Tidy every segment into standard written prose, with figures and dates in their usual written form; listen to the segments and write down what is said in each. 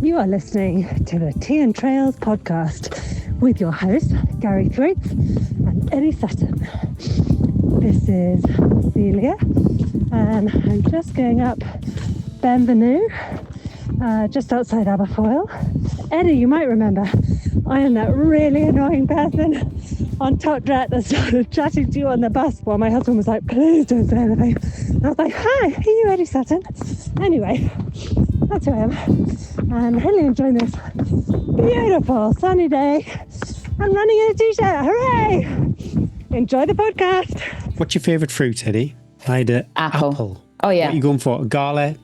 You are listening to the Tea and Trails podcast with your hosts, Gary Thwaites and Eddie Sutton. This is Celia, and I'm just going up Benvenue, just outside Aberfoyle. Eddie, you might remember, I am that really annoying person on Top Drat that started chatting to you on the bus while my husband was like, please don't say anything. And I was like, hi, are you Eddie Sutton? Anyway, that's who I am. And really enjoying this beautiful sunny day. I'm running in a t-shirt, hooray! Enjoy the podcast. What's your favourite fruit, Eddie? I had an apple. Oh, yeah. What are you going for? A gala?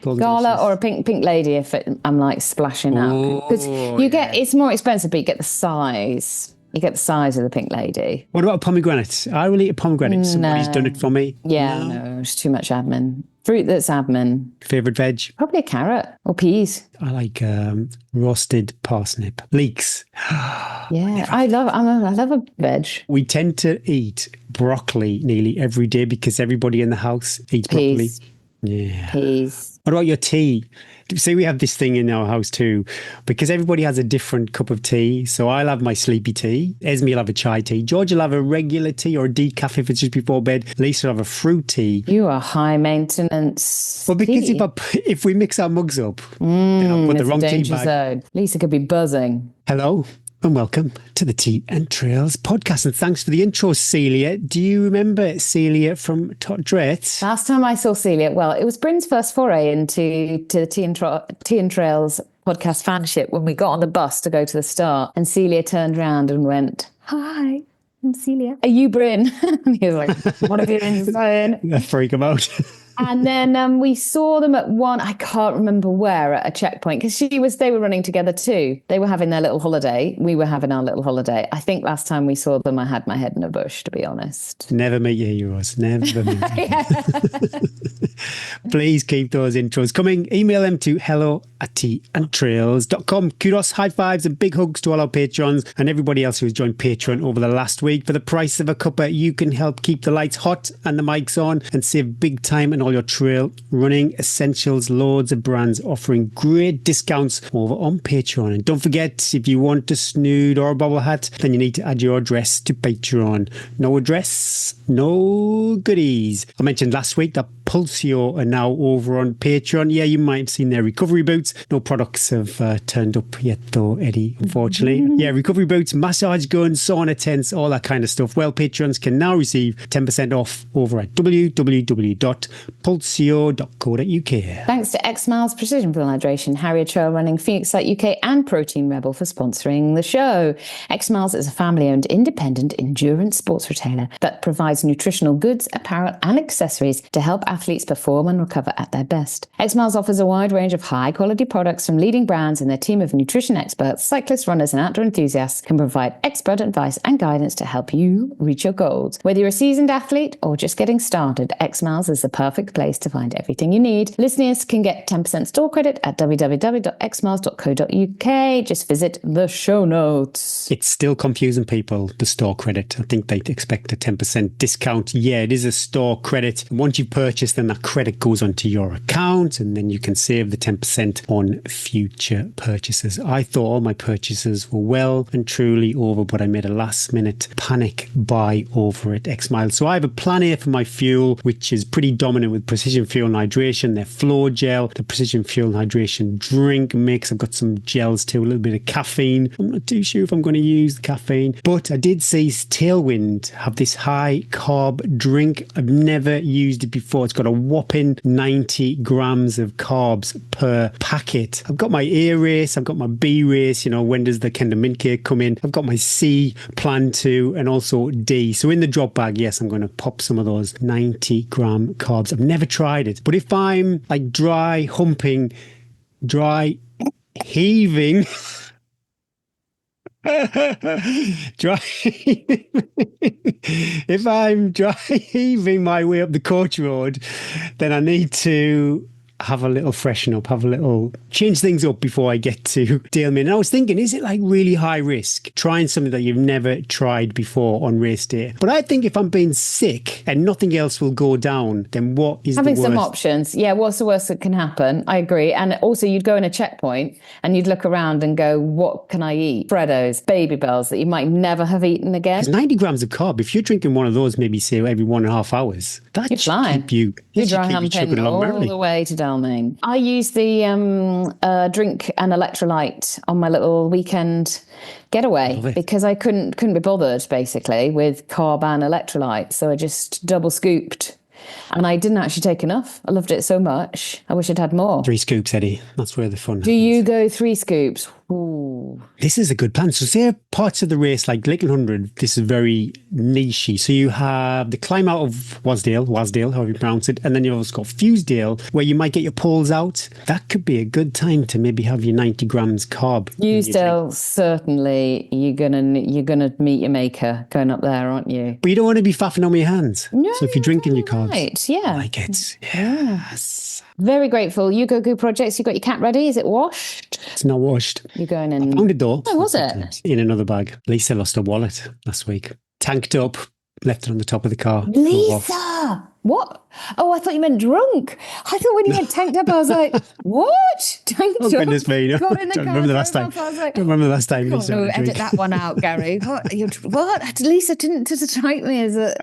Gala or a pink lady if I'm like splashing out. Because it's more expensive, but you get the size. You get the size of the pink lady. What about a pomegranate? I will eat a pomegranate. Somebody's done it for me. Yeah, no, it's too much admin. Fruit that's admin. Favourite veg? Probably a carrot or peas. I like roasted parsnip. Leeks. Yeah, I love a veg. We tend to eat broccoli nearly every day because everybody in the house eats broccoli. Yeah. Peas. What about your tea? See, we have this thing in our house too, because everybody has a different cup of tea. So I'll have my sleepy tea. Esme will have a chai tea. George will have a regular tea or a decaf if it's just before bed. Lisa will have a fruit tea. You are high maintenance. Well, because if we mix our mugs up, then I'll put the wrong tea bag. Zone. Lisa could be buzzing. Hello and welcome to the Tea and Trails podcast. And thanks for the intro, Celia. Do you remember Celia from Totdret? Last time I saw Celia, well, it was Bryn's first foray into the Tea and Trails podcast fanship when we got on the bus to go to the start. And Celia turned around and went, hi, I'm Celia. Are you Bryn? And he was like, what have you been saying? Freak him out. And then we saw them at one, I can't remember where, at a checkpoint, because they were running together too. They were having their little holiday. We were having our little holiday. I think last time we saw them, I had my head in a bush, to be honest. Never meet your heroes. Never meet Please keep those intros coming. Email them to hello@teaandtrails.com. Kudos, high fives and big hugs to all our patrons and everybody else who's joined Patreon over the last week. For the price of a cuppa, you can help keep the lights hot and the mics on and save big time and all your trail running essentials. Loads of brands offering great discounts over on Patreon. And don't forget, if you want a snood or a bobble hat, then you need to add your address to Patreon. No address, no goodies. I mentioned last week that Pulsio are now over on Patreon. Yeah, you might have seen their recovery boots. No products have turned up yet though, Eddie, unfortunately. Yeah, recovery boots, massage guns, sauna tents, all that kind of stuff. Well, patrons can now receive 10% off over at www.pulsio.co.uk. Thanks to X Miles, Precision Fuel Hydration, Harrier Trail Running, Phoenix Light UK and Protein Rebel for sponsoring the show. X Miles is a family-owned independent endurance sports retailer that provides nutritional goods, apparel and accessories to help athletes perform and recover at their best. X Miles offers a wide range of high-quality products from leading brands, and their team of nutrition experts, cyclists, runners and outdoor enthusiasts can provide expert advice and guidance to help you reach your goals. Whether you're a seasoned athlete or just getting started, X Miles is the perfect place to find everything you need. Listeners can get 10% store credit at www.xmiles.co.uk. Just visit the show notes. It's still confusing people, the store credit. I think they'd expect a 10% discount. Yeah, it is a store credit. Once you've purchased, then that credit goes onto your account and then you can save the 10% on future purchases. I thought all my purchases were well and truly over, but I made a last minute panic buy over at X Miles. So I have a plan here for my fuel, which is pretty dominant with Precision Fuel and Hydration, their Flow Gel, the Precision Fuel and Hydration drink mix. I've got some gels too, a little bit of caffeine. I'm not too sure if I'm going to use the caffeine, but I did see Tailwind have this high carb drink. I've never used it before. It's got a whopping 90 grams of carbs per packet. I've got my A race, I've got my B race, when does the Kendall Mint Cake come in? I've got my C plan to, and also D. So in the drop bag, yes, I'm going to pop some of those 90 gram carbs. I've never tried it, but if I'm like dry heaving, if I'm dry heaving my way up the coach road, then I need to have a little freshen up, have a little change things up before I get to Daleman. And I was thinking, is it like really high risk trying something that you've never tried before on race day? But I think if I'm being sick and nothing else will go down, then what is having the worst? some options? Yeah, what's the worst that can happen? I agree. And also, you'd go in a checkpoint and you'd look around and go, what can I eat? Freddos, Baby Bells that you might never have eaten again. Because 90 grams of carb, if you're drinking one of those, maybe say every 1.5 hours, that You're should flying. keep you. You should dry keep you humping chugging along all merrily. the way to Dalmain. I use the drink and electrolyte on my little weekend getaway because I couldn't be bothered basically with carb and electrolyte. So I just double scooped. And I didn't actually take enough. I loved it so much. I wish I'd had more. 3 scoops, Eddie. That's where the fun Do happens. you go 3 scoops? Ooh. This is a good plan. So say parts of the race, like Lakeland 100, this is very nichey. So you have the climb out of Wasdale, however you pronounce it. And then you've also got Fusedale, where you might get your poles out. That could be a good time to maybe have your 90 grams carb. Fusedale, certainly you're gonna meet your maker going up there, aren't you? But you don't want to be faffing on with your hands. No, so if you're drinking your carbs. Right, yeah. I like it. Yes. Very grateful. You go projects. You got your cat ready? Is it washed? It's not washed. You're going in. Found it though. Oh, was it? In another bag. Lisa lost her wallet last week. Tanked up, left it on the top of the car. Lisa! What? Oh, I thought you meant drunk. I thought when you went tanked up, I was like, what? Tanked Oh, up? goodness me. No. Got in the Don't car, remember the last drove time. off. I was like, Don't remember the last time oh, Lisa no, had a edit drink. that one out, Gary. What? Lisa didn't strike me as a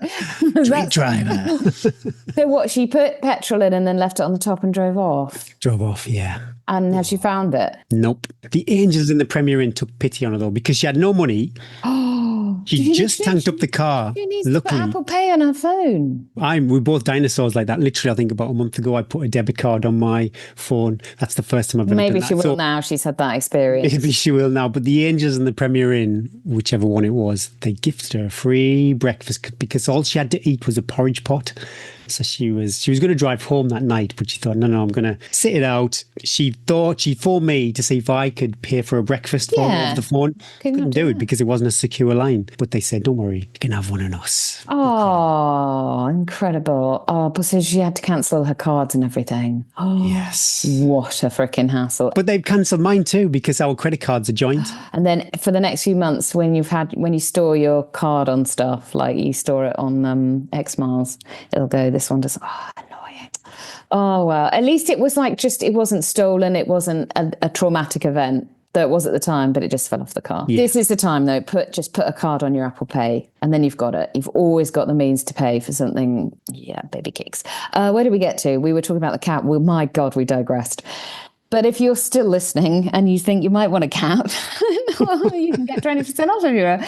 Drink driver. So what? She put petrol in and then left it on the top and drove off. Drove off, yeah. And has she found it? Nope. The Angels in the Premier Inn took pity on her though because she had no money. Oh, She just tanked up the car. She needs to put Luckily, Apple Pay on her phone. we're both dinosaurs like that. Literally, I think about a month ago, I put a debit card on my phone. That's the first time I've ever Maybe done she that. will So now. She's had that experience. maybe she will now. But the Angels in the Premier Inn, whichever one it was, they gifted her a free breakfast because all she had to eat was a porridge pot. So she was going to drive home that night, but she thought, no, I'm going to sit it out. She phoned me to see if I could pay for a breakfast for her Yeah. over the phone. Couldn't do it that. because it wasn't a secure line. But they said, don't worry, you can have one of us. Oh, incredible. Oh, but so she had to cancel her cards and everything. Oh, Yes. what a freaking hassle. But they've cancelled mine too because our credit cards are joint. And then for the next few months, when you store your card on stuff, like you store it on X Miles, it'll go, this one doesn't. Oh, annoying. Oh, well, at least it was like it wasn't stolen. It wasn't a traumatic event. Though it was at the time, but it just fell off the car. Yeah. This is the time, though. Just put a card on your Apple Pay, and then you've got it. You've always got the means to pay for something. Yeah, baby kicks. Where did we get to? We were talking about the cat. Well, my God, we digressed. But if you're still listening and you think you might want a cat, you can get 20% off of your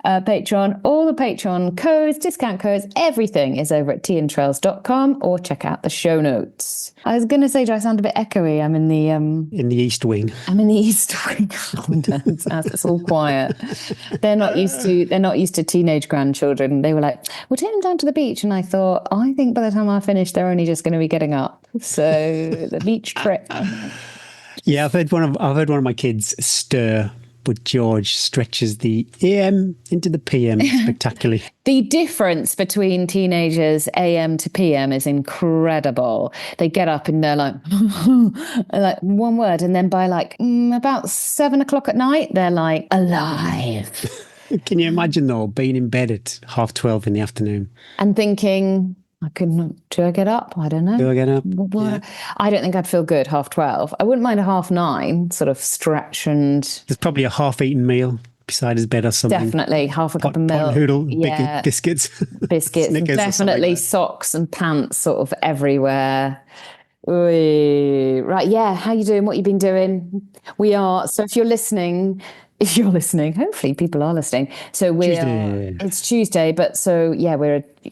Patreon. All the Patreon codes, discount codes, everything is over at teaandtrails.com or check out the show notes. I was going to say, do I sound a bit echoey? I'm in the East Wing. I'm in the East Wing. It's all quiet. They're not used to teenage grandchildren. They were like, we'll take them down to the beach. And I thought, I think by the time I finish, they're only just going to be getting up. So the beach trip. Yeah, I've heard one of my kids stir, but George stretches the AM into the PM spectacularly. The difference between teenagers AM to PM is incredible. They get up and they're like, like one word. And then by like about 7 o'clock at night, they're like alive. Can you imagine though, being in bed at 12:30 in the afternoon? And thinking, do I get up? I don't know. Do I get up? Yeah. I don't think I'd feel good 12:30. I wouldn't mind a 9:30 sort of stretch and... There's probably a half-eaten meal beside his bed or something. Definitely half a cup of milk. Noodle, biscuits. Biscuits. Snickers Definitely like socks and pants sort of everywhere. Right, yeah. How you doing? What you been doing? We are... So if you're listening, hopefully people are listening. So it's Tuesday, but so yeah,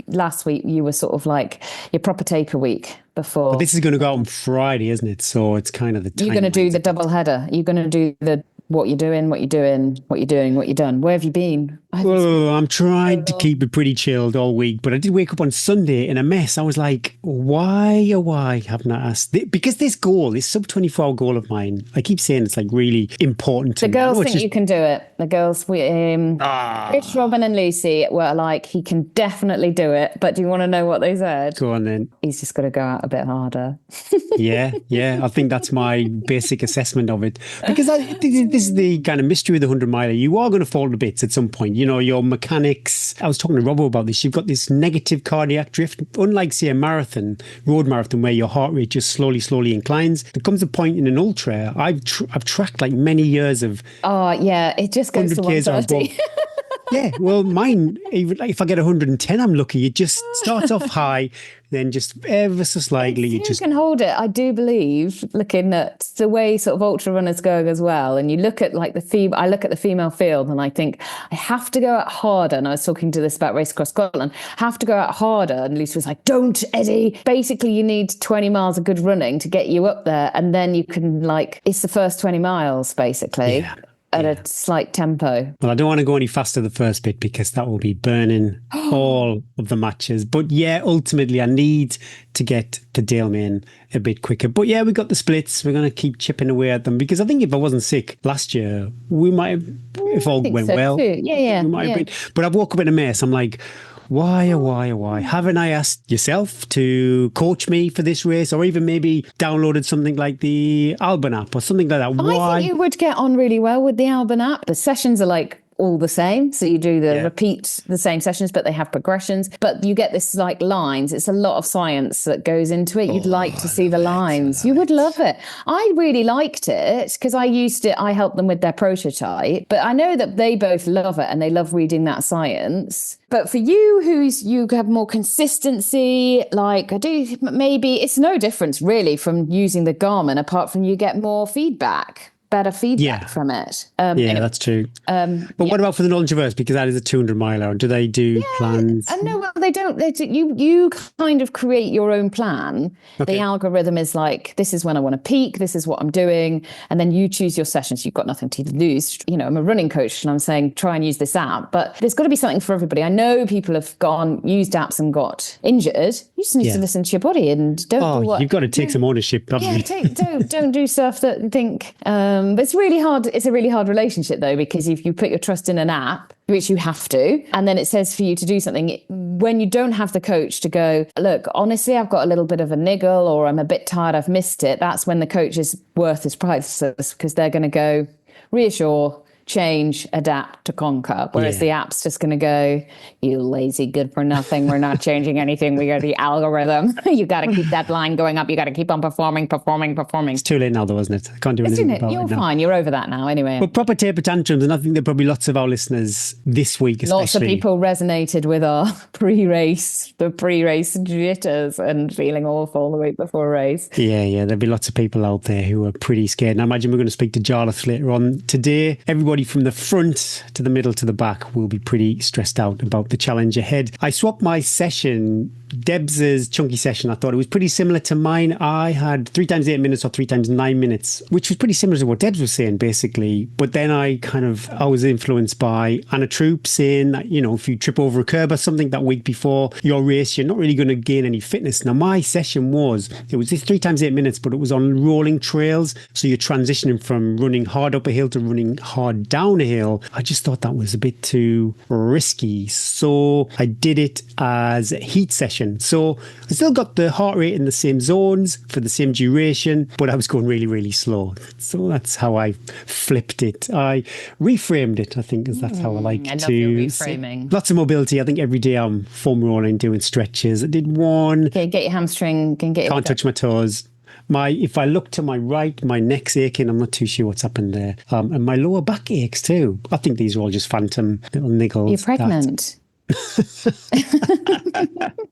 last week you were sort of like your proper taper week before. But this is going to go out on Friday, isn't it? So it's kind of the time. You're going to do the double header. You're going to do what you're doing, what you're doing, what you're doing, what you've done. Where have you been? Oh, I'm trying to keep it pretty chilled all week, but I did wake up on Sunday in a mess. I was like, why, oh, why haven't I asked? Because this goal, this sub 24 goal of mine, I keep saying it's like really important to The me. girls think you can do it. The girls, Rich, Robin and Lucy were like, he can definitely do it. But do you want to know what they said? Go on then. He's just got to go out a bit harder. Yeah. I think that's my basic assessment of it. Because this is the kind of mystery of the 100 miler. You are going to fall to bits at some point. You know, your mechanics. I was talking to Robbo about this. You've got this negative cardiac drift. Unlike, say, a marathon, road marathon, where your heart rate just slowly inclines. There comes a point in an ultra. I've tracked like many years of. Oh, yeah. It just goes to 130. Yeah, well, mine, even like if I get 110, I'm lucky. It just starts off high, then just ever so slightly. You can hold it. I do believe, looking at the way sort of ultra runners go as well. And you look at like I look at the female field and I think I have to go out harder. And I was talking to this about Race Across Scotland. Have to go out harder. And Lucy was like, don't, Eddie. Basically, you need 20 miles of good running to get you up there. And then you can it's the first 20 miles, basically. Yeah. At a slight tempo. Well, I don't want to go any faster the first bit because that will be burning all of the matches. But yeah, ultimately I need to get to Dalemain a bit quicker. But yeah, we got the splits. We're going to keep chipping away at them because I think if I wasn't sick last year, we might have, if all went well. Too. Yeah. We might have been. But I've woke up in a mess. I'm like, why? Haven't I asked yourself to coach me for this race, or even maybe downloaded something like the Alban app or something like that? Why? I think you would get on really well with the Alban app. The sessions are like all the same. So you do repeat the same sessions, but they have progressions. But you get this like lines. It's a lot of science that goes into it. You'd like to see the lines. You would love it. I really liked it because I helped them with their prototype. But I know that they both love it and they love reading that science. But for you, you have more consistency, like I do, maybe it's no difference really from using the Garmin, apart from you get more better feedback from it. That's true. But what about for the Northern Traverse? Because that is a 200 miler. Do they do plans? No, well, they don't. You kind of create your own plan. Okay. The algorithm is like, this is when I want to peak. This is what I'm doing. And then you choose your sessions. You've got nothing to lose. You know, I'm a running coach and I'm saying, try and use this app. But there's got to be something for everybody. I know people have used apps and got injured. You just need to listen to your body and don't do what... You've got to take some ownership. Don't do stuff that you think... but it's really hard. It's a really hard relationship, though, because if you put your trust in an app, which you have to, and then it says for you to do something, when you don't have the coach to go, look, honestly, I've got a little bit of a niggle or I'm a bit tired, I've missed it, that's when the coach is worth his priceless, because they're going to go reassure, change, adapt to conquer. Whereas the app's just going to go, you lazy good for nothing. We're not changing anything. We got the algorithm. You got to keep that line going up. You got to keep on performing. It's too late now, though, isn't it? I can't do anything about it now. You're fine. You're over that now anyway. But proper taper tantrums, and I think there are probably lots of our listeners this week especially. Lots of people resonated with our pre-race jitters and feeling awful the week before a race. Yeah. There'll be lots of people out there who are pretty scared. And I imagine we're going to speak to Jarlath later on today. Everybody from the front to the middle to the back will be pretty stressed out about the challenge ahead. I swapped my session, Debs's chunky session. I thought it was pretty similar to mine. I had 3 times 8 minutes or 3 times 9 minutes, which was pretty similar to what Debs was saying, basically. But then I was influenced by Anna Troop saying that, you know, if you trip over a curb or something that week before your race, you're not really going to gain any fitness. Now, my session was this 3 times 8 minutes, but it was on rolling trails. So you're transitioning from running hard up a hill to running hard down a hill. I just thought that was a bit too risky. So I did it as a heat session. So I still got the heart rate in the same zones for the same duration, but I was going really, really slow. So that's how I flipped it. I reframed it, I think, because that's how I like I love to. your reframing. Lots of mobility. I think every day I'm foam rolling, doing stretches. I did one. Okay, get your hamstring. Can't touch my toes. If I look to my right, my neck's aching. I'm not too sure what's happened there. And my lower back aches too. I think these are all just phantom little niggles. You're pregnant.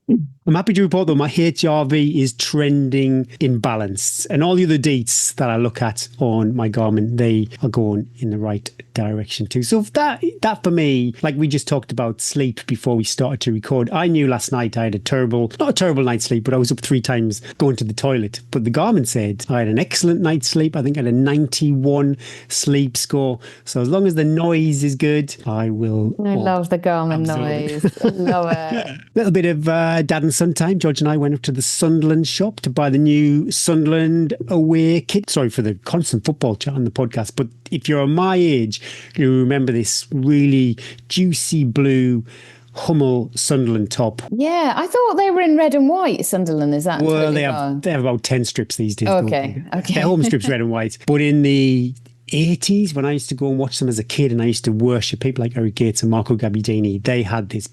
I'm happy to report, though, my HRV is trending in balance. And all the other dates that I look at on my Garmin, they are going in the right direction too. So that for me, like we just talked about sleep before we started to record, I knew last night I had not a terrible night's sleep, but I was up 3 times going to the toilet. But the Garmin said I had an excellent night's sleep. I think I had a 91 sleep score. So as long as the noise is good, I will. I love the Garmin noise. I love it. A little bit of dad and son time. George and I went up to the Sunderland shop to buy the new Sunderland away kit. Sorry for the constant football chat on the podcast, but if you're my age, you remember this really juicy blue Hummel Sunderland top. Yeah, I thought they were in red and white. Sunderland, is that? Well, they have about 10 strips these days. Okay. Their home strips red and white, but in the 80s, when I used to go and watch them as a kid, and I used to worship people like Eric Gates and Marco Gabbiadini, they had this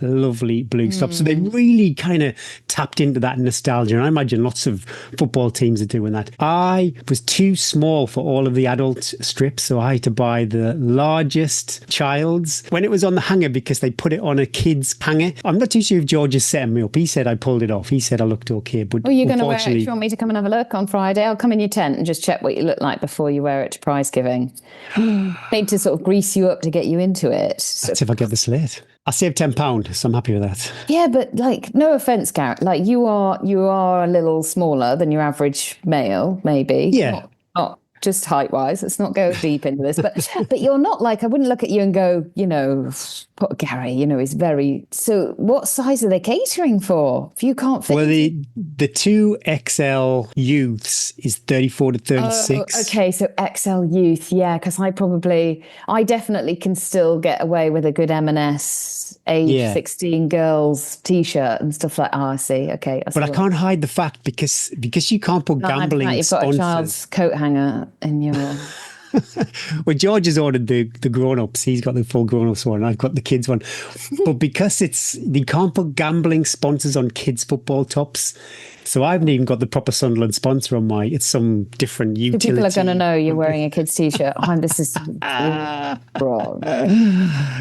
lovely blue stuff. So they really kind of tapped into that nostalgia. And I imagine lots of football teams are doing that. I was too small for all of the adult strips, so I had to buy the largest child's when it was on the hanger because they put it on a kid's hanger. I'm not too sure if George is setting me up. He said I pulled it off. He said I looked okay. But you're going to wear it. Do you want me to come and have a look on Friday? I'll come in your tent and just check what you look like before you wear it to prize giving. Need to sort of grease you up to get you into it. That's if I get the slate. I saved £10, so I'm happy with that. Yeah, but like, no offense, Garrett, like you are a little smaller than your average male, maybe. Yeah. Not just height wise. Let's not go deep into this, but you're not like, I wouldn't look at you and go, poor Gary, is very. So what size are they catering for? If you can't fit. Well, the 2XL youths is 34 to 36. Oh, okay, so XL youth, yeah, because I definitely can still get away with a good M&S age 16 girls t-shirt and stuff like. Oh, I see. Okay, but I can't hide the fact because you can't put gambling you've sponsors. Got a child's coat hanger in your. Well, George has ordered the grown-ups. He's got the full grown-ups one. I've got the kids one. But because you can't put gambling sponsors on kids' football tops. So I haven't even got the proper Sunderland sponsor on it's some different utility. People are going to know you're wearing a kid's t-shirt. This is wrong.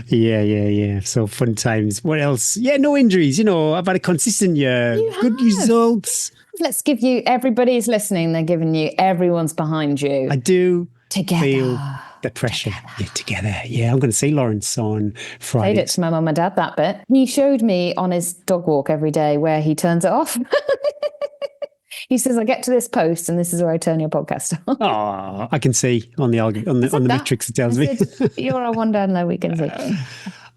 Yeah. So fun times. What else? Yeah, no injuries. I've had a consistent year. Good results. Let's give you, everybody's listening. They're giving you, everyone's behind you. I do. Together. Feel the pressure. Together. Yeah, I'm going to see Lawrence on Friday. Played it to my mum and dad, that bit. He showed me on his dog walk every day where he turns it off. He says, I get to this post and this is where I turn your podcast on. Oh, I can see on the metrics it tells me. You're a one down low, we can see.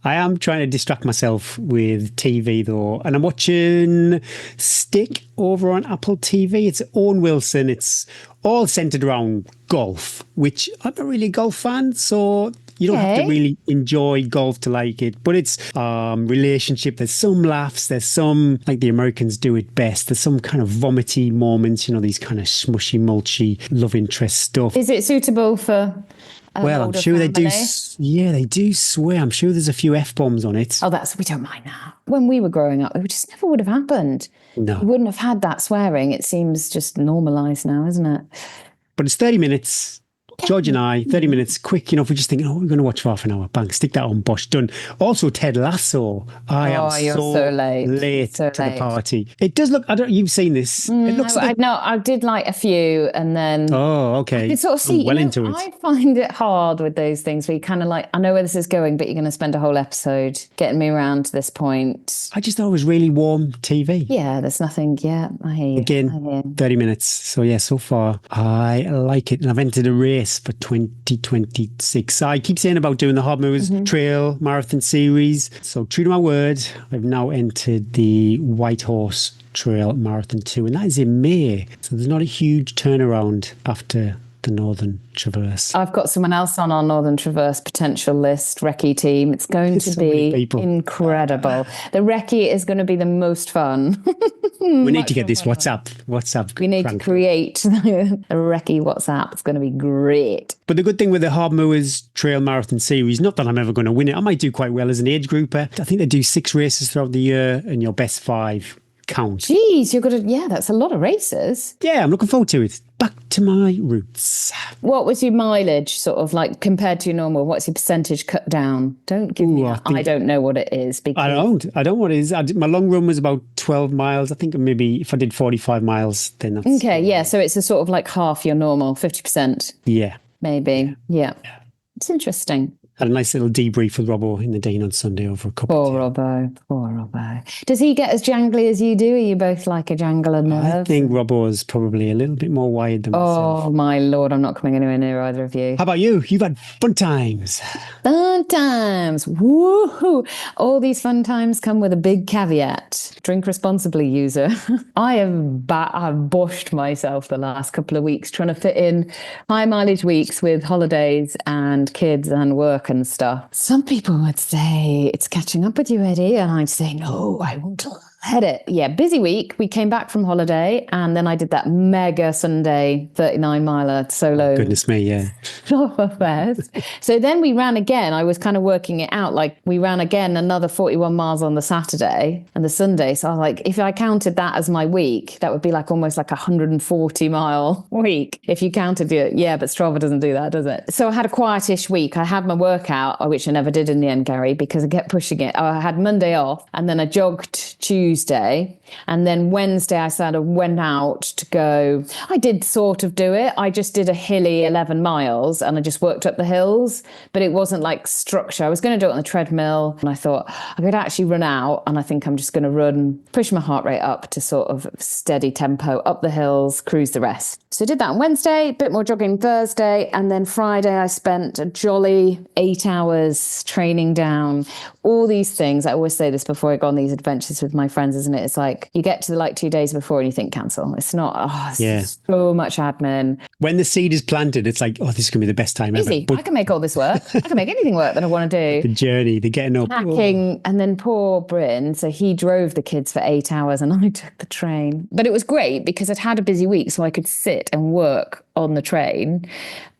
I am trying to distract myself with TV though, and I'm watching Stick over on Apple TV. It's Owen Wilson. It's all centered around golf, which I'm not really a golf fan, so you don't have to really enjoy golf to like it. But it's relationship. There's some laughs. There's some, like the Americans do it best. There's some kind of vomity moments, these kind of smushy, mulchy love interest stuff. Is it suitable for... Well, I'm sure they do. Yeah, they do swear. I'm sure there's a few F-bombs on it. Oh, we don't mind now. When we were growing up, it just never would have happened. No. We wouldn't have had that swearing. It seems just normalised now, isn't it? But it's 30 minutes. George and I, 30 minutes, quick, if we just think, we're going to watch for half an hour, bang, stick that on, bosh, done. Also, Ted Lasso. I am so late to the party. It does look, you've seen this. It looks like... No, I did like a few and then... Oh, okay. I could sort of see, into it. I find it hard with those things where you kind of like, I know where this is going, but you're going to spend a whole episode getting me around to this point. I just thought it was really warm TV. Yeah, there's nothing, I hear you. Again, 30 minutes. So yeah, so far, I like it. And I've entered a race for 2026. I keep saying about doing the Hobmoors Trail Marathon Series. So true to my word, I've now entered the White Horse Trail Marathon 2, and that is in May. So there's not a huge turnaround after the Northern Traverse. I've got someone else on our Northern Traverse potential list, Recce team. It's going to be incredible. The Recce is going to be the most fun. We need to get this WhatsApp. We need to create the Recce WhatsApp. It's going to be great. But the good thing with the Hobmoors Trail Marathon Series, not that I'm ever going to win it, I might do quite well as an age grouper. I think they do 6 races throughout the year, and your best 5 count. Geez, that's a lot of races. Yeah, I'm looking forward to it. Back to my roots. What was your mileage sort of like compared to your normal? What's your percentage cut down? Don't give me that. I don't know what it is. Because I don't know what it is. My long run was about 12 miles. I think maybe if I did 45 miles, then that's... Okay, yeah. So it's a sort of like half your normal, 50%. Yeah. Maybe. Yeah. It's interesting. Had a nice little debrief with Robbo in the Dean on Sunday over a cup of tea. Poor Robbo. Does he get as jangly as you do? Are you both like a jangler nerve? I think Robbo is probably a little bit more wired than myself. Oh, my Lord. I'm not coming anywhere near either of you. How about you? You've had fun times. Fun times. Woohoo. All these fun times come with a big caveat. Drink responsibly, user. I've boshed myself the last couple of weeks trying to fit in high mileage weeks with holidays and kids and work and stuff. Some people would say it's catching up with you, Eddie, and I'd say no, I won't let it. Yeah, busy week. We came back from holiday and then I did that mega Sunday 39 miler solo. Oh, goodness me, yeah. So then we ran again. I was kind of working it out. Like we ran again another 41 miles on the Saturday and the Sunday. So I was like, if I counted that as my week, that would be like almost like a 140 mile week. If you counted it, yeah, but Strava doesn't do that, does it? So I had a quietish week. I had my workout, which I never did in the end, Gary, because I kept pushing it. I had Monday off and then I jogged Tuesday. And then Wednesday, I sort of went out to go. I did sort of do it. I just did a hilly 11 miles and I just worked up the hills, but it wasn't like structure. I was going to do it on the treadmill and I thought I could actually run out. And I think I'm just going to run, push my heart rate up to sort of steady tempo up the hills, cruise the rest. So I did that on Wednesday, a bit more jogging Thursday. And then Friday, I spent a jolly 8 hours training down all these things. I always say this before I go on these adventures with my friends, isn't it? It's like you get to the 2 days before and you think cancel. It's not, so much admin. When the seed is planted, it's like, oh, this is going to be the best time easy. ever. But I can make all this work. I can make anything work that I want to do. the journey, the getting up. Packing, and then poor Bryn, so he drove the kids for 8 hours and I took the train. But it was great because I'd had a busy week, so I could sit and work on the train.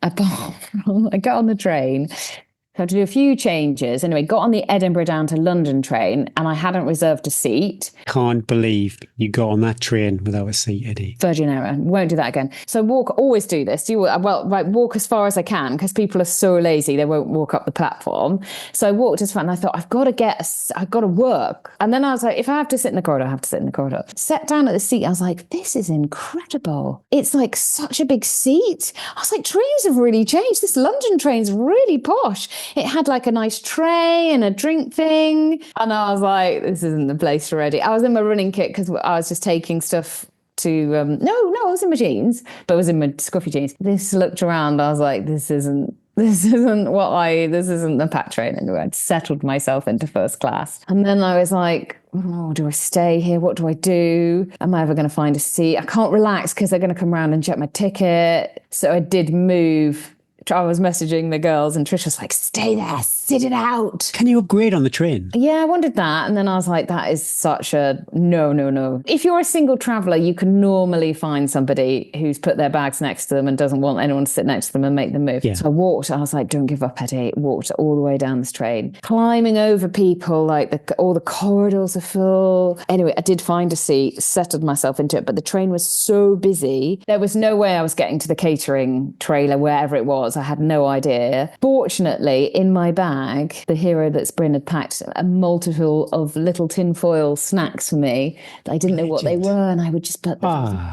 I got on the train. So I had to do a few changes. Anyway, got on the Edinburgh down to London train and I hadn't reserved a seat. Can't believe you got on that train without a seat, Eddie. Virgin error. Won't do that again. So always do this. Walk as far as I can because people are so lazy they won't walk up the platform. So I walked as far and I thought I've got to work. And then I was like, if I have to sit in the corridor, I have to sit in the corridor. Sat down at the seat. I was like, this is incredible. It's like such a big seat. I was like, trains have really changed. This London train's really posh. It had like a nice tray and a drink thing. And I was like, this isn't the place already. I was in my running kit because I was just taking stuff to, I was in my jeans, but I was in my scruffy jeans. This looked around. I was like, this isn't the pack train anyway. I'd settled myself into first class. And then I was like, oh, do I stay here? What do I do? Am I ever going to find a seat? I can't relax because they're going to come around and check my ticket. So I did move. I was messaging the girls and Trish was like, stay there, sit it out. Can you upgrade on the train? Yeah, I wondered that. And then I was like, that is such a no. If you're a single traveller, you can normally find somebody who's put their bags next to them and doesn't want anyone to sit next to them and make them move. Yeah. So I walked, I was like, don't give up, Eddie. Walked all the way down this train, climbing over people, like all the corridors are full. Anyway, I did find a seat, settled myself into it, but the train was so busy. There was no way I was getting to the catering trailer, wherever it was. I had no idea. Fortunately, in my bag, the hero that's Bryn had packed a multiple of little tinfoil snacks for me. I didn't know what they were, and I would just put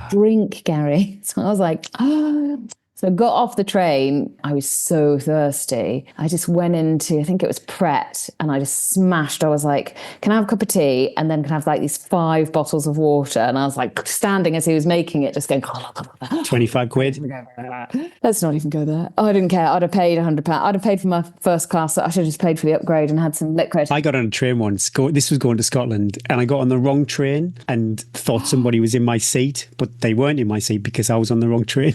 drink, Gary. So I was like, So got off the train. I was so thirsty. I just went into, I think it was Pret, and I just smashed. I was like, can I have a cup of tea? And then can I have like these 5 bottles of water? And I was like standing as he was making it, just going, 25 quid. Let's not even go there. I didn't care. I'd have paid £100. I'd have paid for my first class. I should have just paid for the upgrade and had some liquid. I got on a train once. This was going to Scotland, and I got on the wrong train and thought somebody was in my seat, but they weren't in my seat because I was on the wrong train.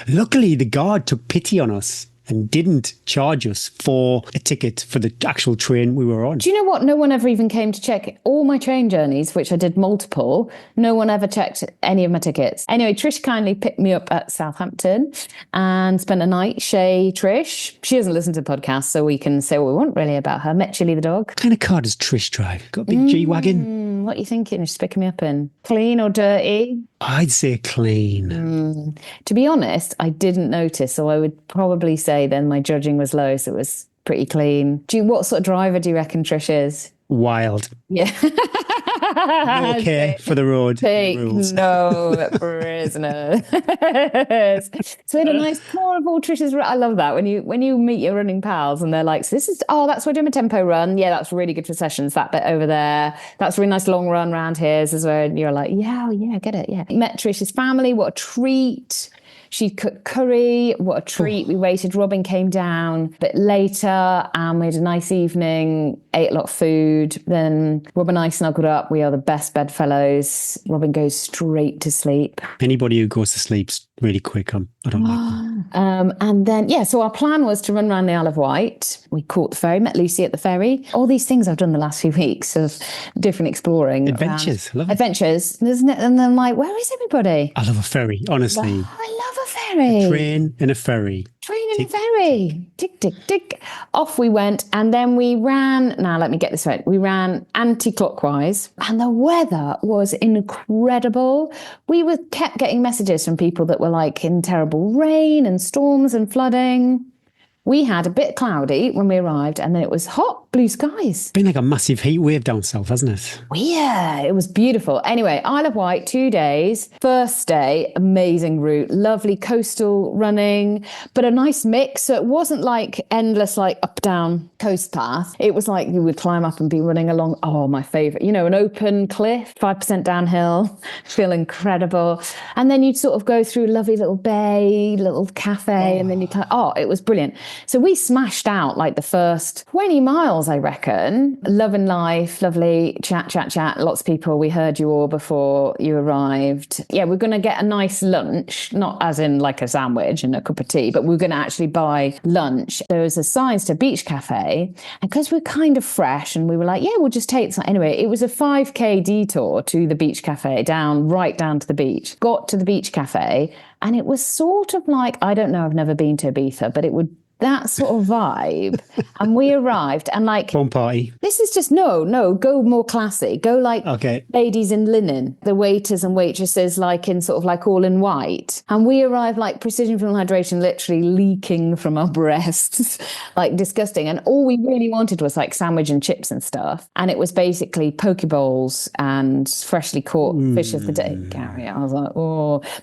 Luckily, the guard took pity on us and didn't charge us for a ticket for the actual train we were on. Do you know what? No one ever even came to check all my train journeys, which I did multiple. No one ever checked any of my tickets. Anyway, Trish kindly picked me up at Southampton and spent a night. Shay, Trish, she doesn't listen to podcasts, so we can say what we want really about her. Met Chili the dog. What kind of car does Trish drive? Got a big G-Wagon? What are you thinking? She's picking me up in? Clean or dirty? I'd say clean. To be honest, I didn't notice, so I would probably say then my judging was low, so it was pretty clean. What sort of driver do you reckon Trish is? Wild. Yeah. No care for the road. Take rules. no prisoners. So we had a nice tour of all Trish's. I love that when you meet your running pals and they're like, so this is that's where I do my tempo run. Yeah, that's really good for sessions. That bit over there. That's a really nice long run round here. This is where you're like, yeah, get it. Yeah. Met Trish's family. What a treat. She cooked curry. What a treat. We waited. Robin came down a bit later and we had a nice evening, ate a lot of food. Then Rob and I snuggled up. We are the best bedfellows. Robin goes straight to sleep. Anybody who goes to sleep's really quick. I don't like that. And then, so our plan was to run around the Isle of Wight. We caught the ferry, met Lucy at the ferry. All these things I've done the last few weeks of different exploring. Adventures. Love it. Adventures. Isn't it? And then like, where is everybody? I love a ferry, honestly. I love a ferry. A train and a ferry. Train and a ferry. Tick, tick, tick. Off we went. And then we ran. Now, let me get this right. We ran anti-clockwise. And the weather was incredible. We kept getting messages from people that were like in terrible rain and storms and flooding. We had a bit cloudy when we arrived, and then it was hot, blue skies. Been like a massive heat wave down south, hasn't it? Yeah, it was beautiful. Anyway, Isle of Wight, 2 days. First day, amazing route, lovely coastal running, but a nice mix. So it wasn't like endless, like up, down coast path. It was like you would climb up and be running along, my favorite, an open cliff, 5% downhill, feel incredible. And then you'd sort of go through a lovely little bay, little cafe, and then you it was brilliant. So we smashed out like the first 20 miles, I reckon. Love and life, lovely chat. Lots of people. We heard you all before you arrived. Yeah, we're going to get a nice lunch, not as in like a sandwich and a cup of tea, but we're going to actually buy lunch. There was a signs to beach cafe. And because we're kind of fresh and we were like, yeah, we'll just take some. Anyway, it was a 5K detour to the beach cafe, right down to the beach. Got to the beach cafe and it was sort of like, I don't know, I've never been to Ibiza, but it would that sort of vibe. And we arrived and like fun party. This is just no, go more classy. Go like ladies in linen, the waiters and waitresses like in sort of like all in white. And we arrived like precision fuel hydration literally leaking from our breasts, like disgusting. And all we really wanted was like sandwich and chips and stuff. And it was basically poke bowls and freshly caught fish of the day. Gary, I was like,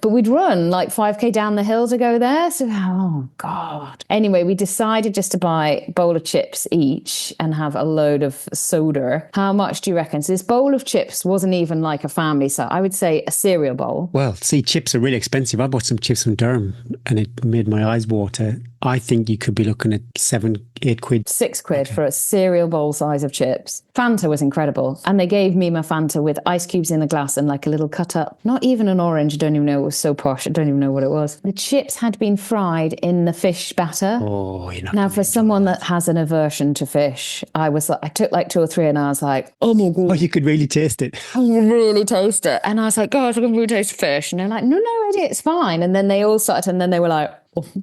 but we'd run like 5K down the hill to go there. So, oh God. Anyway, we decided just to buy a bowl of chips each and have a load of soda. How much do you reckon? So this bowl of chips wasn't even like a family, so I would say a cereal bowl. Well, see, chips are really expensive. I bought some chips from Durham and it made my eyes water. I think you could be looking at 7, 8 quid. 6 quid for a cereal bowl size of chips. Fanta was incredible. And they gave me my Fanta with ice cubes in a glass and like a little cut up. Not even an orange. I don't even know. It was so posh. I don't even know what it was. The chips had been fried in the fish batter. Oh, you're not. Now, for someone that has an aversion to fish, I took like 2 or 3 and I was like, oh my God. Oh, you could really taste it. I can really taste it. And I was like, gosh, I can really taste fish. And they're like, no, it's fine. And then they all started, and then they were like,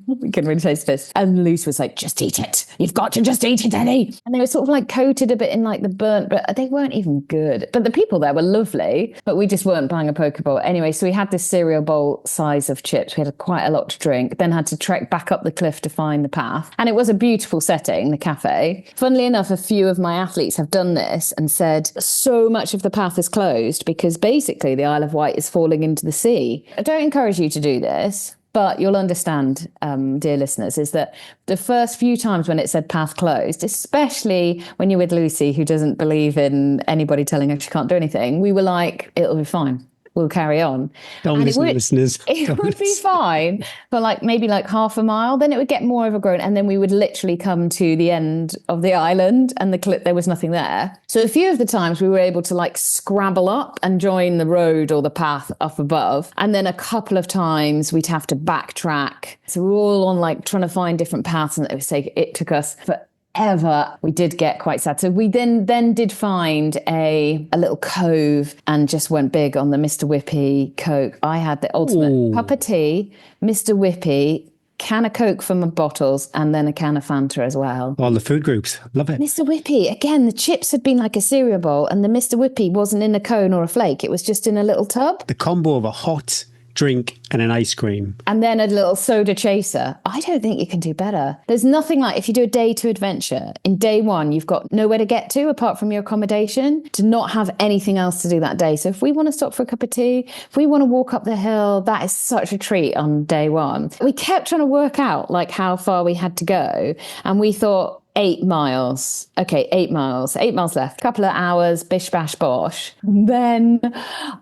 we can really taste this. And Luce was like, just eat it. You've got to just eat it, Eddie. And they were sort of like coated a bit in like the burnt, but they weren't even good. But the people there were lovely, but we just weren't buying a poke bowl. Anyway, so we had this cereal bowl size of chips. We had quite a lot to drink, then had to trek back up the cliff to find the path. And it was a beautiful setting, the cafe. Funnily enough, a few of my athletes have done this and said so much of the path is closed because basically the Isle of Wight is falling into the sea. I don't encourage you to do this. But you'll understand, dear listeners, is that the first few times when it said path closed, especially when you're with Lucy, who doesn't believe in anybody telling her she can't do anything, we were like, it'll be fine. we'll carry on. Don't And listen, listeners. it would be fine for maybe half a mile. Then it would get more overgrown. And then we would literally come to the end of the island and there was nothing there. So a few of the times we were able to scrabble up and join the road or the path up above. And then a couple of times we'd have to backtrack. So we're all on trying to find different paths, and it took us forever. We did get quite sad. So we then did find a little cove and just went big on the Mr. Whippy Coke. I had the ultimate cup of tea, Mr. Whippy, can of Coke from my bottles, and then a can of Fanta as well. All the food groups. Love it. Mr. Whippy, again, the chips had been like a cereal bowl, and the Mr. Whippy wasn't in a cone or a flake. It was just in a little tub. The combo of a hot drink and an ice cream. And then a little soda chaser. I don't think you can do better. There's nothing like if you do a day 2 adventure, in day 1, you've got nowhere to get to apart from your accommodation, to not have anything else to do that day. So if we want to stop for a cup of tea, if we want to walk up the hill, that is such a treat on day 1. We kept trying to work out how far we had to go. And we thought, 8 miles. Okay, 8 miles. 8 miles left. Couple of hours, bish, bash, bosh. Then,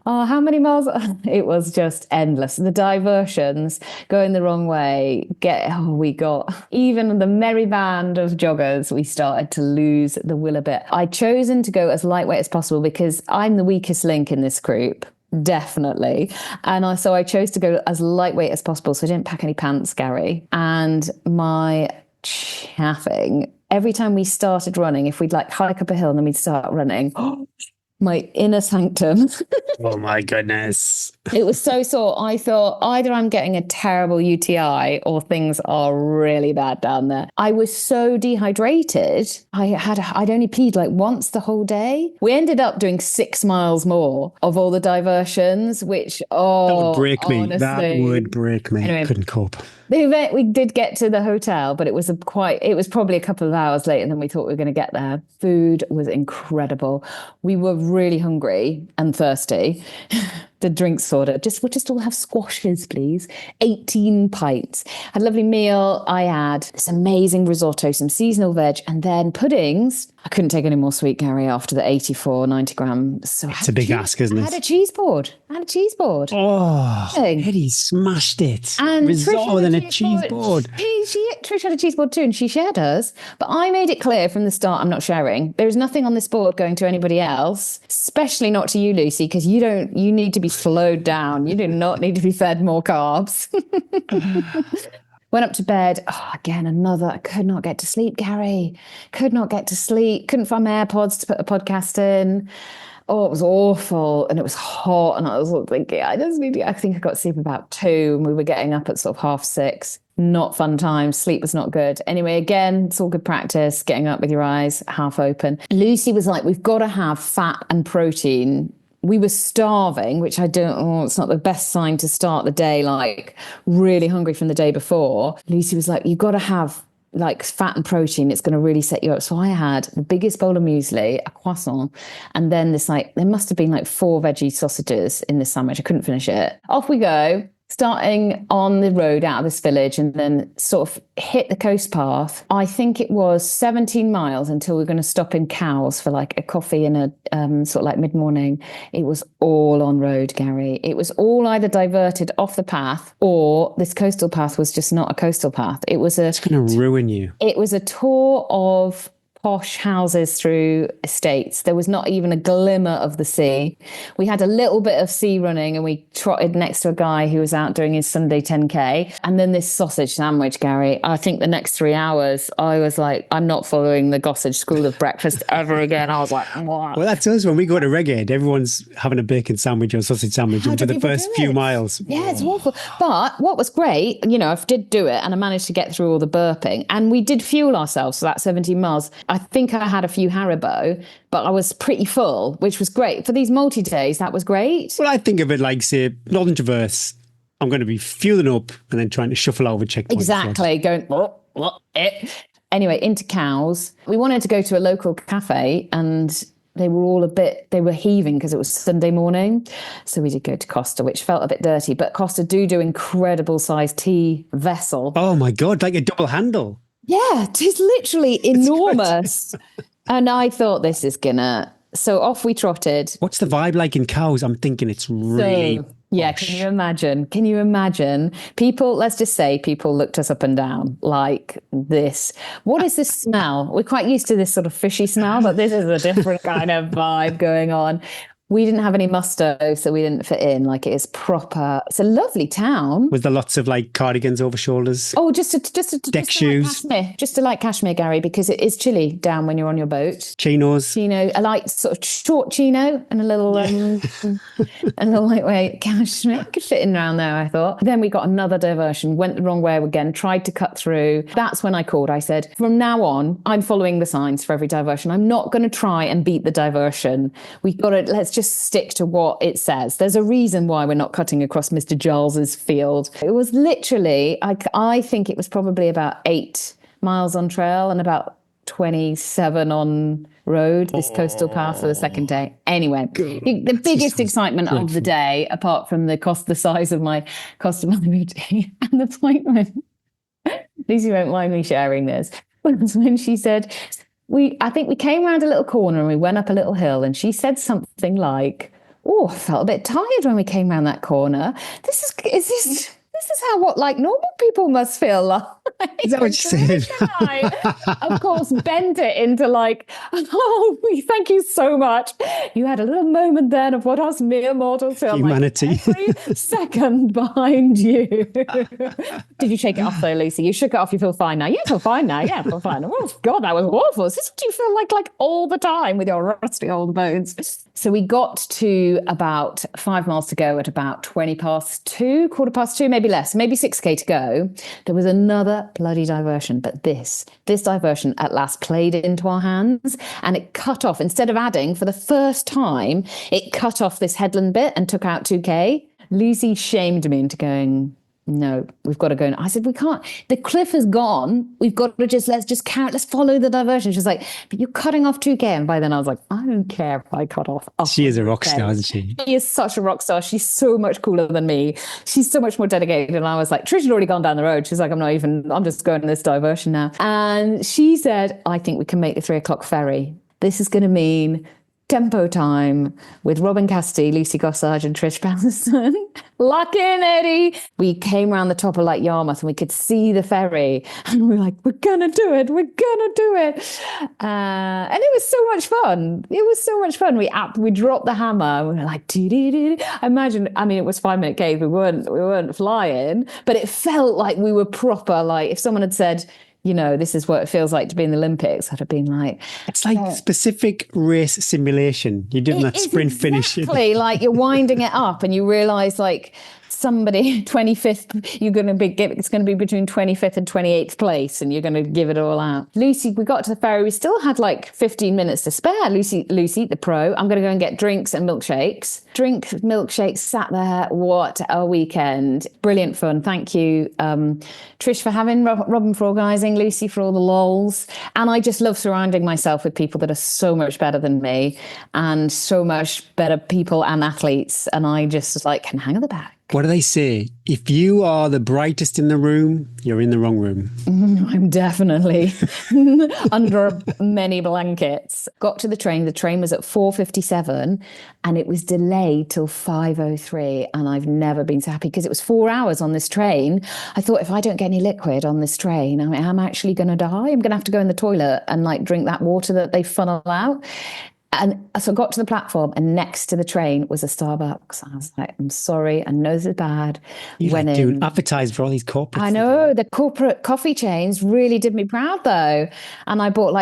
how many miles? It was just endless. The diversions going the wrong way. We got, even the merry band of joggers, we started to lose the will a bit. I'd chosen to go as lightweight as possible because I'm the weakest link in this group. Definitely. And so I chose to go as lightweight as possible. So I didn't pack any pants, Gary. And my chaffing, every time we started running, if we'd hike up a hill and then we'd start running, my inner sanctum. Oh my goodness. It was so sore. I thought either I'm getting a terrible UTI or things are really bad down there. I was so dehydrated. I'd only peed once the whole day. We ended up doing 6 miles more of all the diversions, which, that would break me. Honestly. That would break me. Anyway, couldn't cope. The event, we did get to the hotel, but it was probably a couple of hours later than we thought we were going to get there. Food was incredible. We were really hungry and thirsty. The drinks order, we'll just all have squashes, please. 18 pints. Had a lovely meal. I had this amazing risotto, some seasonal veg, and then puddings. I couldn't take any more sweet, Gary, after the 84, 90 grams. So it's a big ask, isn't it? I had a cheese board. Oh, Eddie smashed it. And risotto and a cheese board. Trish had a cheese board too, and she shared hers. But I made it clear from the start, I'm not sharing. There is nothing on this board going to anybody else, especially not to you, Lucy, because you need to be slowed down. You do not need to be fed more carbs. Went up to bed. Again, I could not get to sleep, Gary. Could not get to sleep. Couldn't find my AirPods to put a podcast in. Oh, it was awful. And it was hot. And I was thinking, I think I got to sleep about 2. And we were getting up at sort of 6:30. Not fun times. Sleep was not good. Anyway, again, it's all good practice. Getting up with your eyes half open. Lucy was like, we've got to have fat and protein. We were starving, which it's not the best sign to start the day, really hungry from the day before. Lucy was like, you've got to have fat and protein. It's going to really set you up. So I had the biggest bowl of muesli, a croissant, and then this there must have been 4 veggie sausages in this sandwich. I couldn't finish it. Off we go. Starting on the road out of this village and then sort of hit the coast path. I think it was 17 miles until we were going to stop in Cowes for a coffee and a sort of mid-morning. It was all on road, Gary. It was all either diverted off the path or this coastal path was just not a coastal path. It's going to ruin you. It was a tour of posh houses through estates. There was not even a glimmer of the sea. We had a little bit of sea running and we trotted next to a guy who was out doing his Sunday 10K. And then this sausage sandwich, Gary. I think the next 3 hours, I was like, I'm not following the Gossage School of Breakfast ever again. I was like, what? Well, that's us when we go to Reggae. Everyone's having a bacon sandwich or sausage sandwich for the first few miles. Yeah, it's awful. But what was great, I did do it and I managed to get through all the burping and we did fuel ourselves for that 17 miles. I think I had a few Haribo, but I was pretty full, which was great. For these multi-days, that was great. Well, I think of it say, Northern Traverse, I'm going to be fueling up and then trying to shuffle over checkpoints. Exactly, going, Anyway, into Cowes. We wanted to go to a local cafe and they were heaving because it was Sunday morning. So we did go to Costa, which felt a bit dirty, but Costa do incredible sized tea vessel. Oh my God, like a double handle. Yeah, it is literally enormous. And I thought this is gonna So off we trotted. What's the vibe like in Cowes? I'm thinking it's really Yeah, posh. can you imagine? Can you imagine? People, let's just say people looked us up and down like this. What is this smell? We're quite used to this sort of fishy smell, but this is a different kind of vibe going on. We didn't have any musto, so we didn't fit in. Like, it is proper. It's a lovely town. Was there lots of like cardigans over shoulders? Oh, just deck shoes. Cashmere. Just a light cashmere, Gary, because it is chilly down when you're on your boat. Chinos. Chino, a light sort of short chino and a little lightweight cashmere. Could fit in around there, I thought. Then we got another diversion, went the wrong way again, tried to cut through. That's when I called. I said, from now on, I'm following the signs for every diversion. I'm not going to try and beat the diversion. Let's just stick to what it says. There's a reason why we're not cutting across Mr. Giles's field. It was literally, I think it was probably about 8 miles on trail and about 27 on road, this coastal path for the second day. Anyway, the biggest excitement of the day, apart from the size of my cost of my routine and the appointment, Lucy won't mind me sharing this, was when she said, I think we came around a little corner and we went up a little hill, and she said something like, "Oh, I felt a bit tired when we came around that corner. This is how normal people must feel like." Is that what you said? I, of course, bent it into "Oh, thank you so much. You had a little moment then of what us mere mortals feel Humanity. like every second behind you." Did you shake it off though, Lucy? You shook it off. You feel fine now. Yeah, I feel fine now. Yeah, I feel fine. Oh God, that was awful. Is this what you feel like all the time with your rusty old bones? So we got to about 5 miles to go at about 20 past 2, quarter past 2, maybe less, maybe 6K to go. There was another bloody diversion, but this diversion at last played into our hands, and it cut off, instead of adding for the first time, it cut off this headland bit and took out 2K. Lucy shamed me into going, "No, we've got to go." I said, "We can't. The cliff is gone. We've got to let's follow the diversion." She's like, "But you're cutting off 2K. And by then I was like, I don't care if I cut off. She is a rock star, isn't she? She is such a rock star. She's so much cooler than me. She's so much more dedicated. And I was like, Trish had already gone down the road. She's like, I'm just going on this diversion now. And she said, "I think we can make the 3 o'clock ferry. This is going to mean tempo time with Robin Casti, Lucy Gossage and Trish Palmerston." Lucky and Eddie. We came around the top of Lake Yarmouth and we could see the ferry, and we were like, we're going to do it. We're going to do it. And it was so much fun. It was so much fun. We dropped the hammer. We were like, dee-dee-dee. It was 5-minute cave. We weren't flying, but it felt like we were proper. Like if someone had said, this is what it feels like to be in the Olympics, I'd have been like... It's like specific race simulation. You're doing that sprint finish. Exactly, like you're winding it up and you realise somebody 25th, it's going to be between 25th and 28th place, and you're going to give it all out. Lucy, we got to the ferry, we still had 15 minutes to spare. Lucy, the pro, I'm going to go and get drinks and milkshakes. Sat there. What a weekend. Brilliant fun. Thank you, Trish, for having Robin for organising, Lucy for all the lols. And I just love surrounding myself with people that are so much better than me and so much better people and athletes. And I just can hang at the back. What do they say? If you are the brightest in the room, you're in the wrong room. I'm definitely under many blankets. Got to the train. The train was at 4:57 and it was delayed till 5:03. And I've never been so happy because it was 4 hours on this train. I thought, if I don't get any liquid on this train, I'm actually going to die. I'm going to have to go in the toilet and drink that water that they funnel out. And so I got to the platform, and next to the train was a Starbucks. I was like, I'm sorry, I know this is bad. You do advertise for all these corporates. I know, the corporate coffee chains really did me proud though. And I bought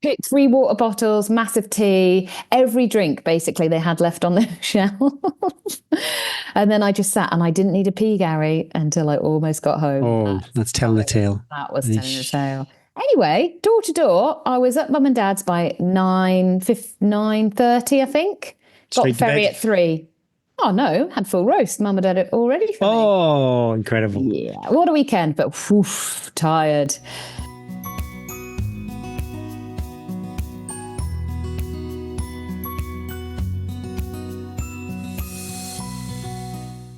3 water bottles, massive tea, every drink basically they had left on the shelf. And then I just sat, and I didn't need a pee, Gary, until I almost got home. Oh, that's telling the tale. That was telling the tale. Anyway, door to door, I was at Mum and Dad's by 9:30, I think. Got the ferry at 3. Oh, no, had full roast. Mum and Dad had already for me. Oh, incredible. Yeah, what a weekend, but tired.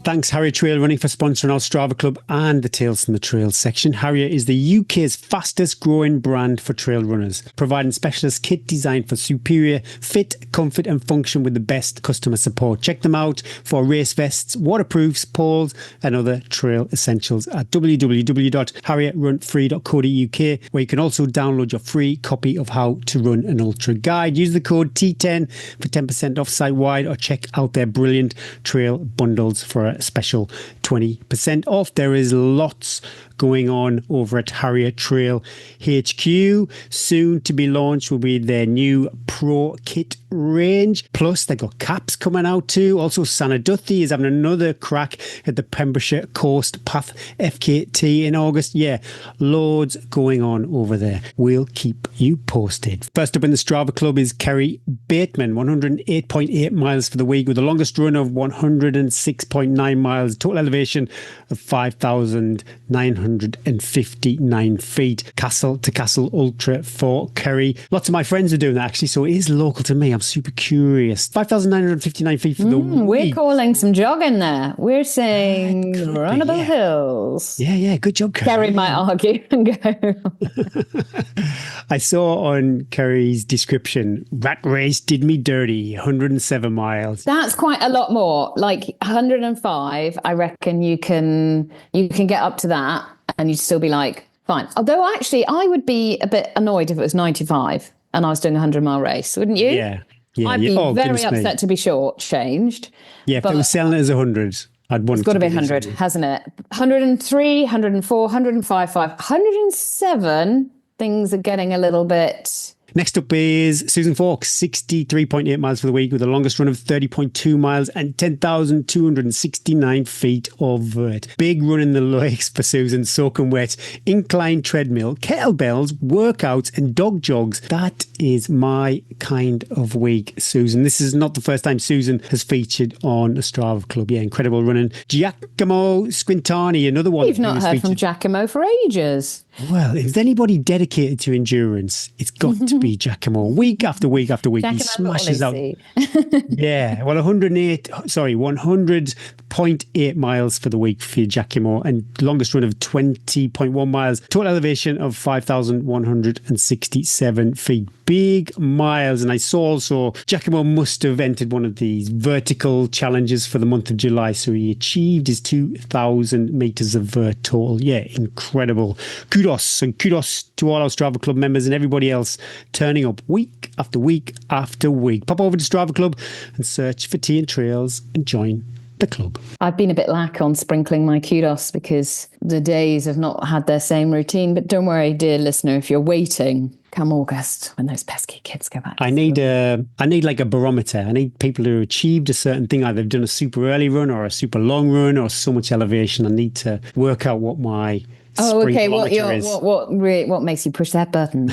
Thanks, Harrier Trail Running, for sponsoring our Strava Club and the Tales from the Trails section. Harrier is the UK's fastest growing brand for trail runners, providing specialist kit designed for superior fit, comfort and function with the best customer support. Check them out for race vests, waterproofs, poles and other trail essentials at www.harrierrunfree.co.uk, where you can also download your free copy of How to Run an Ultra Guide. Use the code T10 for 10% off site-wide, or check out their brilliant trail bundles for a special 20% off. There is lots going on over at Harrier Trail HQ. Soon to be launched will be their new Pro Kit range. Plus, they've got caps coming out too. Also, Sanaduthi is having another crack at the Pembrokeshire Coast Path FKT in August. Yeah, loads going on over there. We'll keep you posted. First up in the Strava Club is Kerry Bateman, 108.8 miles for the week, with the longest run of 106.9 miles, total elevation of 5,959 feet. Castle to Castle Ultra for Kerry. Lots of my friends are doing that actually, so it is local to me. I'm super curious. 5,959 feet for the week. We're calling some jogging there. We're saying runnable hills. Yeah, good job, Kerry. Kerry might argue and go. I saw on Kerry's description, rat race did me dirty, 107 miles. That's quite a lot more. Like 105, I reckon you can get up to that and you'd still be like, fine. Although actually, I would be a bit annoyed if it was 95 and I was doing a 100-mile race, wouldn't you? Yeah. I'd be very upset to be shortchanged. Yeah, if they were selling it as 100, I'd want it's got to be 100, hasn't it? 103, 104, 105, 107. Things are getting a little bit... Next up is Susan Fawkes, 63.8 miles for the week, with the longest run of 30.2 miles and 10,269 feet of vert. Big run in the lakes for Susan, soaking wet, incline treadmill, kettlebells, workouts and dog jogs. That is my kind of week, Susan. This is not the first time Susan has featured on the Strava Club. Yeah, incredible running. Giacomo Squintani, another one. You've not heard from Giacomo for ages. Well, if there's anity dedicated to endurance, it's got to be Giacomo. Week after week after week, Giacomo he smashes out. Yeah, well, 100.8 miles for the week for Giacomo, and longest run of 20.1 miles. Total elevation of 5,167 feet. Big miles. And I saw also Giacomo must have entered one of these vertical challenges for the month of July, so he achieved his 2,000 meters of vert total. Yeah, incredible. Kudos, and kudos to all our Strava Club members and everybody else turning up week after week after week. Pop over to Strava Club and search for Tea and Trails and join the club. I've been a bit lack on sprinkling my kudos because the days have not had their same routine. But don't worry, dear listener, if you're waiting, come August when those pesky kids go back. I need like a barometer. I need people who achieved a certain thing, either done a super early run or a super long run or so much elevation. I need to work out what my okay. What makes you push that button?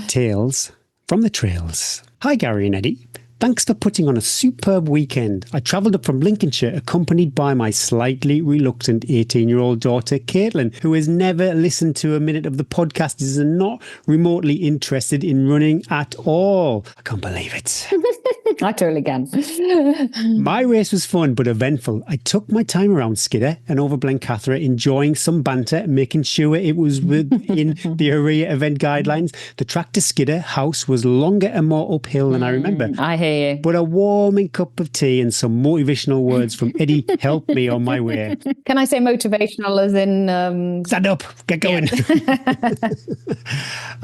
Tales from the Trails. Hi, Gary and Eddie. Thanks for putting on a superb weekend. I travelled up from Lincolnshire accompanied by my slightly reluctant 18-year-old daughter, Caitlin, who has never listened to a minute of the podcast, is not remotely interested in running at all. I can't believe it. I totally can. My race was fun but eventful. I took my time around Skidder and over Blencathra, enjoying some banter, making sure it was within the area event guidelines. The track to Skidder House was longer and more uphill than I remember. I hear you. But a warming cup of tea and some motivational words from Eddie helped me on my way. Can I say motivational as in... Stand up, get going.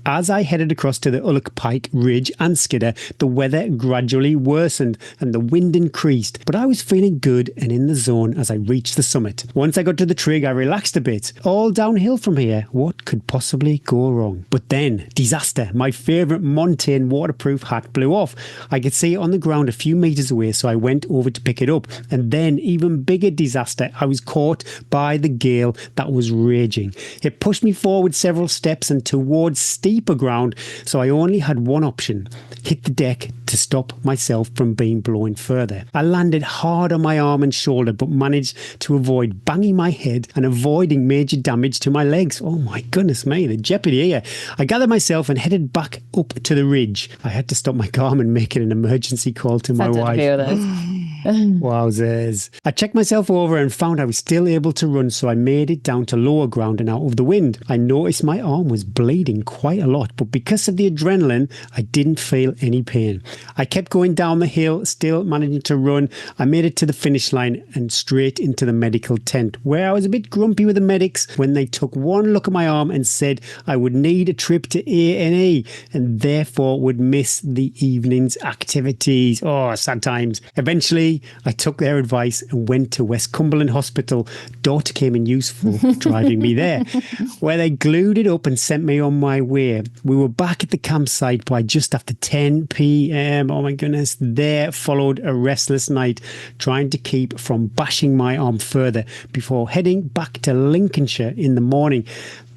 As I headed across to the Ulloch Pike Ridge and Skidder, the weather gradually worsened and the wind increased, but I was feeling good and in the zone as I reached the summit. Once I got to the trig, I relaxed a bit. All downhill from here. What could possibly go wrong? But then, disaster. My favourite Montane waterproof hat blew off. I could see it on the ground a few metres away, so I went over to pick it up. And then, even bigger disaster, I was caught by the gale that was raging. It pushed me forward several steps and towards steeper ground, so I only had one option: hit the deck to stop myself from being blown further. I landed hard on my arm and shoulder, but managed to avoid banging my head and avoiding major damage to my legs. Oh my goodness me, the jeopardy here. I gathered myself and headed back up to the ridge. I had to stop my car and make an emergency call to my wife. Wowzers. I checked myself over and found I was still able to run, so I made it down to lower ground and out of the wind. I noticed my arm was bleeding quite a lot, but because of the adrenaline, I didn't feel any pain. I kept going down the hill, still managing to run. I made it to the finish line and straight into the medical tent, where I was a bit grumpy with the medics when they took one look at my arm and said I would need a trip to A&E and therefore would miss the evening's activities. Oh, sad times. Eventually, I took their advice and went to West Cumberland Hospital. Daughter came in useful, driving me there, where they glued it up and sent me on my way. We were back at the campsite by just after 10 p.m. Oh my goodness. There followed a restless night, trying to keep from bashing my arm further before heading back to Lincolnshire in the morning.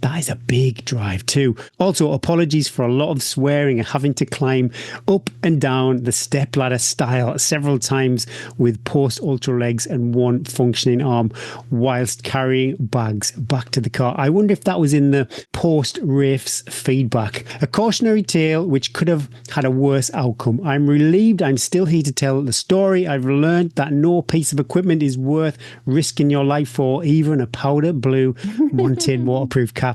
That is a big drive too. Also, apologies for a lot of swearing and having to climb up and down the stepladder style several times with post-ultra legs and one functioning arm whilst carrying bags back to the car. I wonder if that was in the post-race feedback. A cautionary tale which could have had a worse outcome. I'm relieved I'm still here to tell the story. I've learned that no piece of equipment is worth risking your life for, even a powder blue Montane waterproof cap.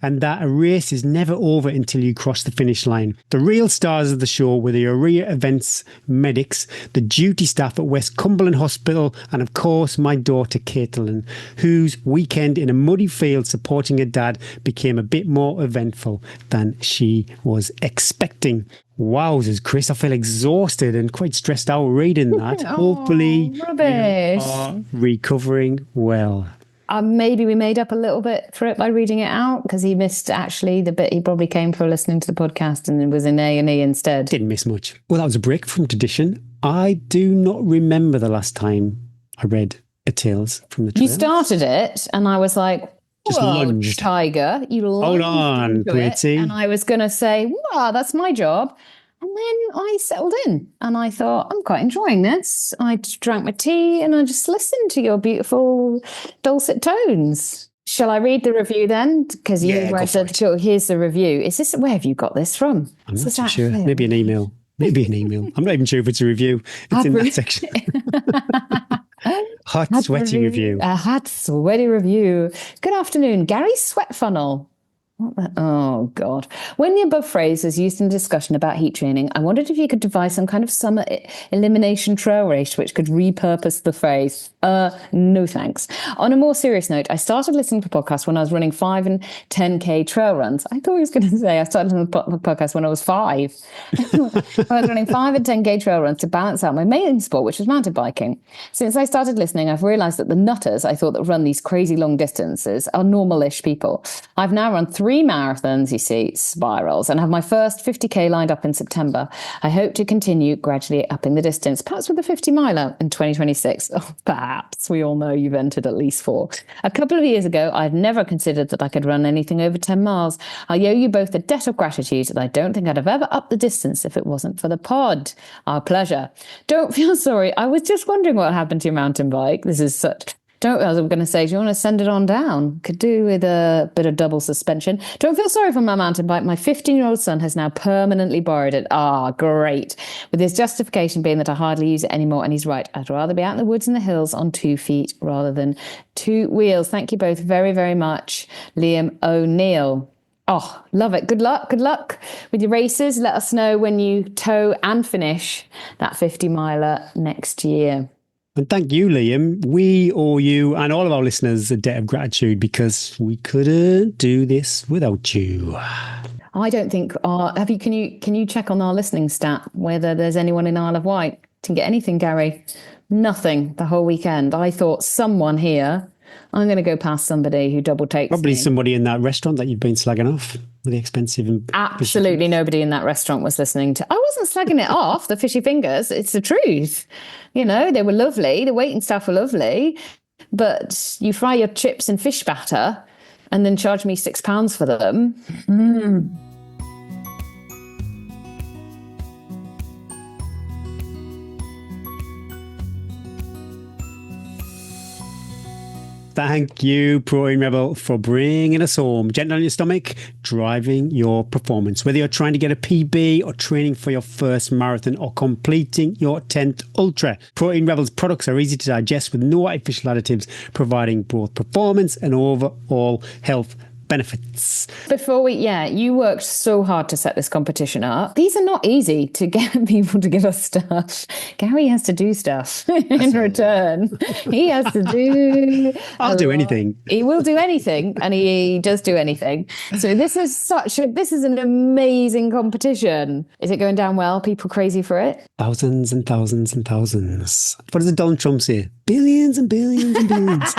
And that a race is never over until you cross the finish line. The real stars of the show were the area events medics, the duty staff at West Cumberland Hospital, and of course my daughter Caitlin, whose weekend in a muddy field supporting her dad became a bit more eventful than she was expecting. Wowzers, Chris, I feel exhausted and quite stressed out reading that. Hopefully rubbish. you are recovering well. Maybe we made up a little bit for it by reading it out, because he missed actually the bit he probably came for listening to the podcast and was in A&E instead. Didn't miss much. Well, that was a break from tradition. I do not remember the last time I read a Tales from the Trails. You started it and I was like, just lunged. Tiger, you lunged. Hold on, Pretty. And I was going to say, wow, that's my job. And then I settled in and I thought, I'm quite enjoying this. I just drank my tea and I just listened to your beautiful dulcet tones. Shall I read the review then? Because you said, sure, here's the review. Is this, where have you got this from? I'm not so sure. Maybe an email. I'm not even sure if it's a review. It's in that section. Hot, sweaty review. A hot, sweaty review. Good afternoon, Gary Sweat Funnel. Oh, God. When the above phrase is used in discussion about heat training, I wondered if you could devise some kind of summer elimination trail race which could repurpose the phrase. No thanks. On a more serious note, I started listening to podcasts when I was running 5 and 10K trail runs. I thought he was going to say I started listening to podcasts when I was 5. I was running 5 and 10K trail runs to balance out my main sport, which was mountain biking. Since I started listening, I've realised that the nutters I thought that run these crazy long distances are normal-ish people. I've now run 3 marathons, you see, spirals, and have my first 50k lined up in September. I hope to continue gradually upping the distance, perhaps with a 50 miler in 2026. Oh, perhaps. We all know you've entered at least 4. A couple of years ago, I'd never considered that I could run anything over 10 miles. I owe you both a debt of gratitude, and I don't think I'd have ever upped the distance if it wasn't for the pod. Our pleasure. Don't feel sorry. I was just wondering what happened to your mountain bike. This is such... I was going to say, do you want to send it on down? Could do with a bit of double suspension. Don't feel sorry for my mountain bike. My 15-year-old son has now permanently borrowed it. Ah, great. With his justification being that I hardly use it anymore. And he's right. I'd rather be out in the woods and the hills on 2 feet rather than 2 wheels. Thank you both very, very much. Liam O'Neill. Oh, love it. Good luck. Good luck with your races. Let us know when you tow and finish that 50 miler next year. And thank you, Liam. We owe you and all of our listeners a debt of gratitude because we couldn't do this without you. I don't think. Can you check on our listening stat whether there's anyone in Isle of Wight? Didn't get anything, Gary. Nothing the whole weekend. I thought someone here. I'm going to go past somebody who double takes. Probably me. Somebody in that restaurant that you've been slagging off with the expensive and absolutely nobody in that restaurant was listening to. I wasn't slagging it off. The fishy fingers. It's the truth. You know, they were lovely. The waiting staff were lovely, but you fry your chips in fish batter and then charge me £6 for them. Thank you, Protein Rebel, for bringing us home. Gentle on your stomach, driving your performance. Whether you're trying to get a PB or training for your first marathon or completing your 10th ultra, Protein Rebel's products are easy to digest with no artificial additives, providing both performance and overall health benefits. Before you worked so hard to set this competition up. These are not easy to get people to give us stuff. Gary has to do stuff in return. He has to do. I'll do anything. He will do anything, and he does do anything. So this is an amazing competition. Is it going down well? People crazy for it? Thousands and thousands and thousands. What does Donald Trump say? Billions and billions and billions.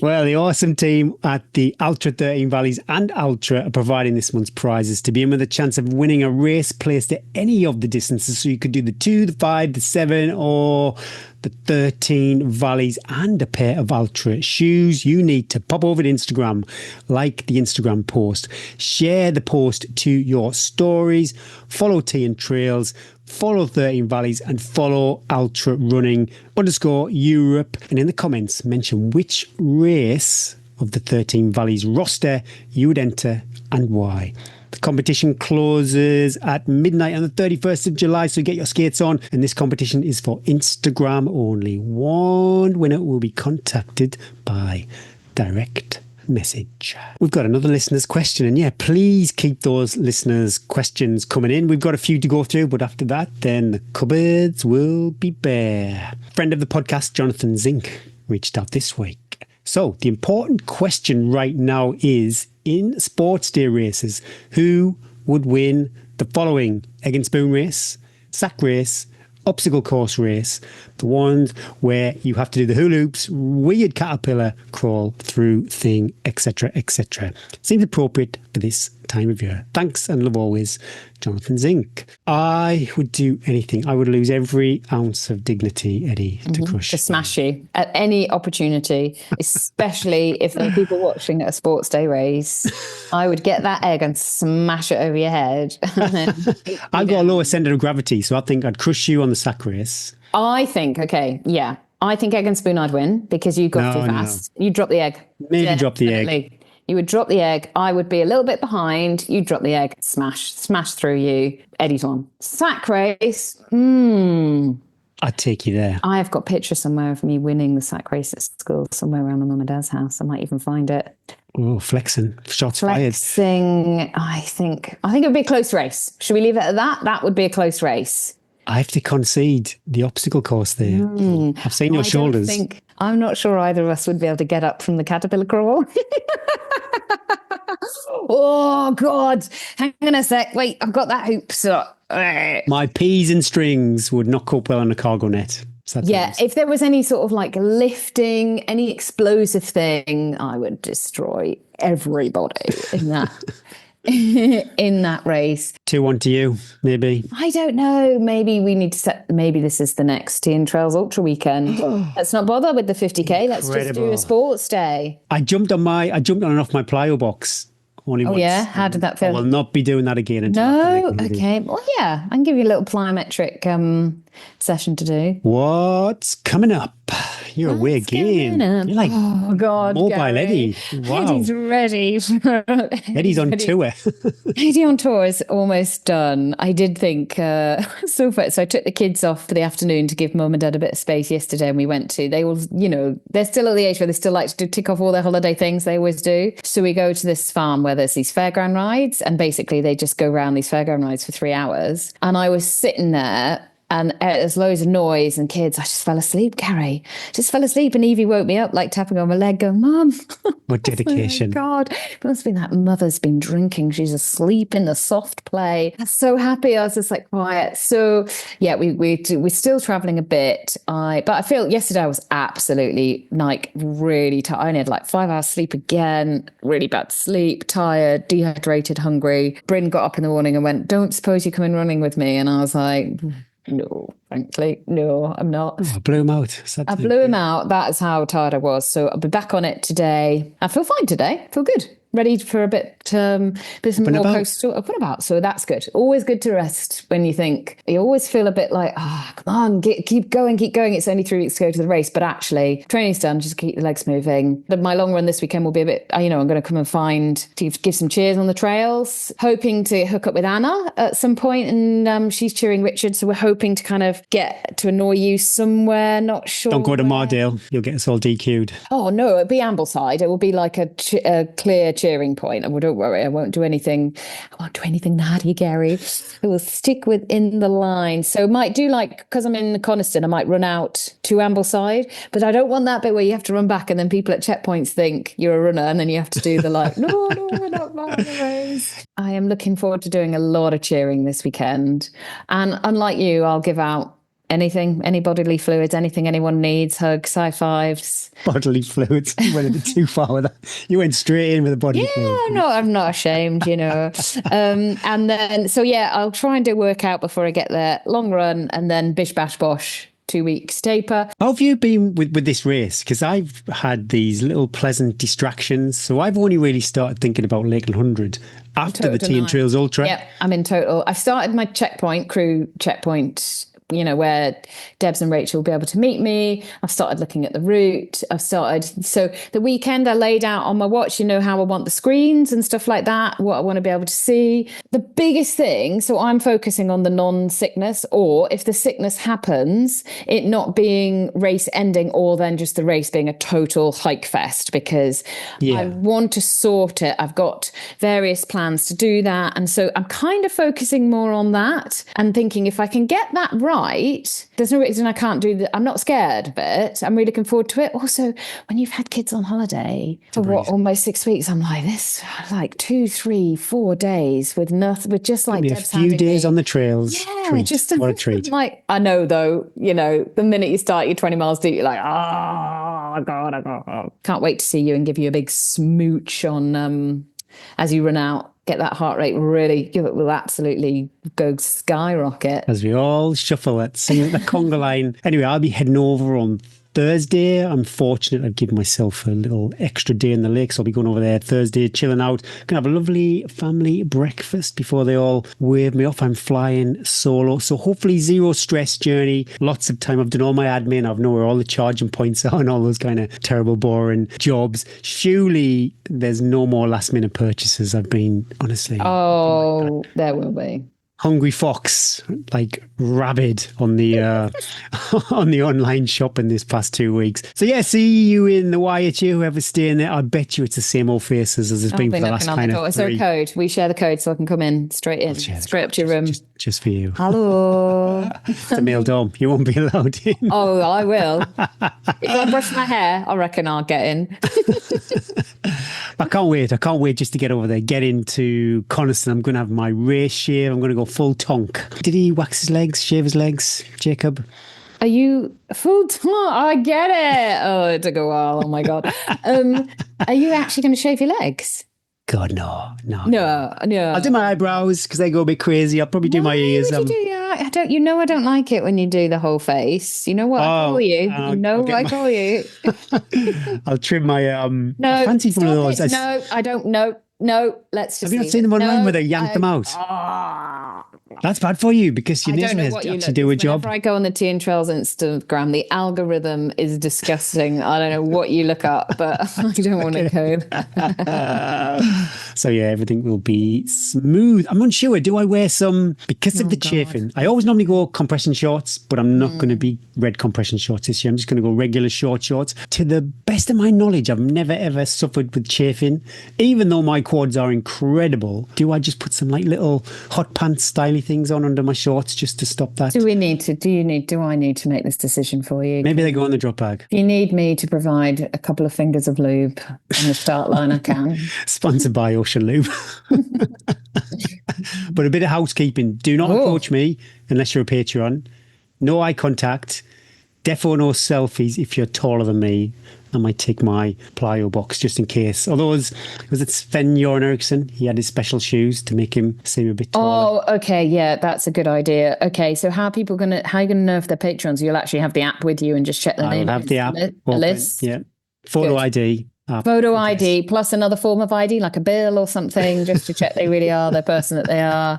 Well, the awesome team at the Ultra 13 Valleys and Ultra are providing this month's prizes to be in with a chance of winning a race placed at any of the distances. So you could do the 2, the 5, the 7, or the 13 valleys, and a pair of Ultra shoes. You need to pop over to Instagram, like the Instagram post, share the post to your stories, follow Tea and Trails, follow 13 Valleys, and follow Ultra Running _Europe. And in the comments, mention which race of the 13 Valleys roster you would enter and why. The competition closes at midnight on the 31st of July, so get your skates on. And this competition is for Instagram only. One winner will be contacted by direct message. We've got another listener's question, and yeah, please keep those listeners' questions coming in. We've got a few to go through, but after that, then the cupboards will be bare. Friend of the podcast, Jonathan Zink, reached out this week. So the important question right now is, in sports day races, who would win the following: egg and spoon race, sack race, obstacle course race, the ones where you have to do the hula hoops, weird caterpillar crawl through thing, etc., etc. Seems appropriate for this time of year. Thanks and love always, Jonathan Zink. I would do anything. I would lose every ounce of dignity, Eddie, to crush to smash you at any opportunity, especially if there are people watching at a sports day race. I would get that egg and smash it over your head. I've got a lower centre of gravity, so I think I'd crush you on the sack race. I think egg and spoon I'd win because you got too fast. You drop the egg. Maybe drop the egg. You would drop the egg. I would be a little bit behind. You'd drop the egg, smash through you. Eddie's on. Sack race. I'd take you there. I've got pictures somewhere of me winning the sack race at school, somewhere around my mum and dad's house. I might even find it. Oh, flexing. Shots fired. I think it would be a close race. Should we leave it at that? That would be a close race. I have to concede the obstacle course there. I've seen your shoulders. I'm not sure either of us would be able to get up from the caterpillar crawl. Oh, God. Hang on a sec. Wait, I've got that hoop. So, my peas and strings would not cope well on a cargo net. If there was any sort of like lifting, any explosive thing, I would destroy everybody in that. In that race. 2-1 to you, maybe. I don't know. Maybe we need to maybe this is the next Tea and Trails Ultra weekend. Let's not bother with the 50k. Let's just do a sports day. I jumped on and off my plyo box. Only once. Yeah? How did that feel? I will not be doing that again. No? Okay. Well, yeah. I can give you a little plyometric session to do. What's coming up? You're away again. You're like, oh, God, mobile Gary. Eddie. Wow. Eddie's ready. Eddie's on tour. Eddie on tour is almost done. I did think, so I took the kids off for the afternoon to give mum and dad a bit of space yesterday, and we went to, they all, they're still at the age where they still like to tick off all their holiday things they always do. So we go to this farm where there's these fairground rides, and basically they just go around these fairground rides for 3 hours. And I was sitting there, and there's loads of noise and kids. I just fell asleep, Carrie. Just fell asleep. And Evie woke me up, like tapping on my leg, going, Mum. What dedication. Oh, God. It must have been that mother's been drinking. She's asleep in the soft play. I was so happy. I was just like quiet. So, yeah, we're still traveling a bit. But I feel yesterday I was absolutely like really tired. I only had like 5 hours sleep again. Really bad sleep, tired, dehydrated, hungry. Bryn got up in the morning and went, don't suppose you come in running with me? And I was like, no, frankly, no, I'm not. Oh, I blew him out. I blew him out. That is how tired I was. So I'll be back on it today. I feel fine today. I feel good. ready for a bit some more coastal up and about. So that's good. Always good to rest when you think, you always feel a bit like, come on, keep going. It's only 3 weeks to go to the race. But actually, training's done, just keep the legs moving. But my long run this weekend will be a bit, I'm going to come and give some cheers on the trails, hoping to hook up with Anna at some point, and she's cheering Richard. So we're hoping to kind of get to annoy you somewhere, not sure. Don't go to Mardale. You'll get us all DQ'd. Oh, no, it'll be Ambleside. It will be like a clear cheering point. And don't worry, I won't do anything naughty, Gary. I will stick within the line. So might do because I'm in Coniston, I might run out to Ambleside, but I don't want that bit where you have to run back and then people at checkpoints think you're a runner and then you have to do the no, we're not running the race. I am looking forward to doing a lot of cheering this weekend. And unlike you, I'll give out anything, any bodily fluids, anything anyone needs, hugs, high fives. Bodily fluids. You went a bit too far with that. You went straight in with the bodily fluids. No, I'm not ashamed, and then, I'll try and do workout before I get there. Long run, and then bish, bash, bosh. 2 weeks taper. How have you been with this race? Because I've had these little pleasant distractions. So I've only really started thinking about Lakeland 100 after the Tea and Trails Ultra. Yeah, I'm in total. I've started my crew checkpoint, where Debs and Rachel will be able to meet me. I've started looking at the route. So the weekend I laid out on my watch, how I want the screens and stuff like that, what I want to be able to see. The biggest thing, so I'm focusing on the non-sickness, or if the sickness happens, it not being race ending, or then just the race being a total hike fest, because I want to sort it. I've got various plans to do that. And so I'm kind of focusing more on that and thinking if I can get that right, there's no reason I can't do that. I'm not scared of it. I'm really looking forward to it. Also, when you've had kids on holiday for almost 6 weeks, I'm like, this 2, 3, 4 days with nothing, with just like a few days on the trails. Yeah, what a treat. I know though, the minute you start your 20 miles deep, you're like, oh my God, can't wait to see you and give you a big smooch on as you run out. Get that heart rate really, it will absolutely go skyrocket. As we all shuffle it, sing the conga line. Anyway, I'll be heading over on Thursday. I'm fortunate I've given myself a little extra day in the lake, so I'll be going over there Thursday, chilling out. Gonna have a lovely family breakfast before they all wave me off. I'm flying solo, so hopefully zero stress journey. Lots of time. I've done all my admin. I know where all the charging points are and all those kind of terrible, boring jobs. Surely there's no more last minute purchases. I've been, honestly. Oh, there will be. Hungry fox, like rabid on the on the online shopping this past 2 weeks. So see you in the YHA, whoever's staying there. I bet you it's the same old faces as it's been for the last kind of 3. Is there a code? We share the code so I can come in straight up to your room. Just for you. Hello. It's a male dom. You won't be allowed in. Oh, I will. If I brush my hair, I reckon I'll get in. I can't wait just to get over there, get into Coniston. I'm going to have my race shave. I'm going to go full tonk. Did he wax his legs, shave his legs, Jacob? Are you full tonk? I get it. Oh, it took a while. Oh my God. Are you actually going to shave your legs? God, no. I'll do my eyebrows because they go a bit crazy. I'll probably do my ears. Would you do that? I don't like it when you do the whole face. You know what I call you? I call you. I'll trim my No, I fancied one of those. No, I don't. No, let's just. Have you not seen them online where they yank them out? That's bad for you because your name has to do a job. Whenever I go on the Tea and Trails Instagram, the algorithm is disgusting. I don't know what you look up, but I don't want to go. So everything will be smooth. I'm unsure. Do I wear some because of the chafing? I always normally go compression shorts, but I'm not going to be red compression shorts this year. I'm just going to go regular short shorts. To the best of my knowledge, I've never ever suffered with chafing, even though my quads are incredible. Do I just put some little hot pants styly things on under my shorts just to stop that? Do I need to make this decision for you? Maybe they go in the drop bag. If you need me to provide a couple of fingers of lube on the start line, I can. Sponsored by Ocean Lube. But a bit of housekeeping. Do not approach me unless you're a Patreon. No eye contact. Defo no selfies if you're taller than me. I might take my plyo box just in case. Although was it Sven-Göran Eriksson? He had his special shoes to make him seem a bit taller. Oh, okay, yeah, that's a good idea. Okay, so how are you gonna know if they're patrons? You'll actually have the app with you and just check their name. I'll have the app. Alice. Yeah. Photo ID. Photo ID plus another form of ID, like a bill or something, just to check they really are the person that they are.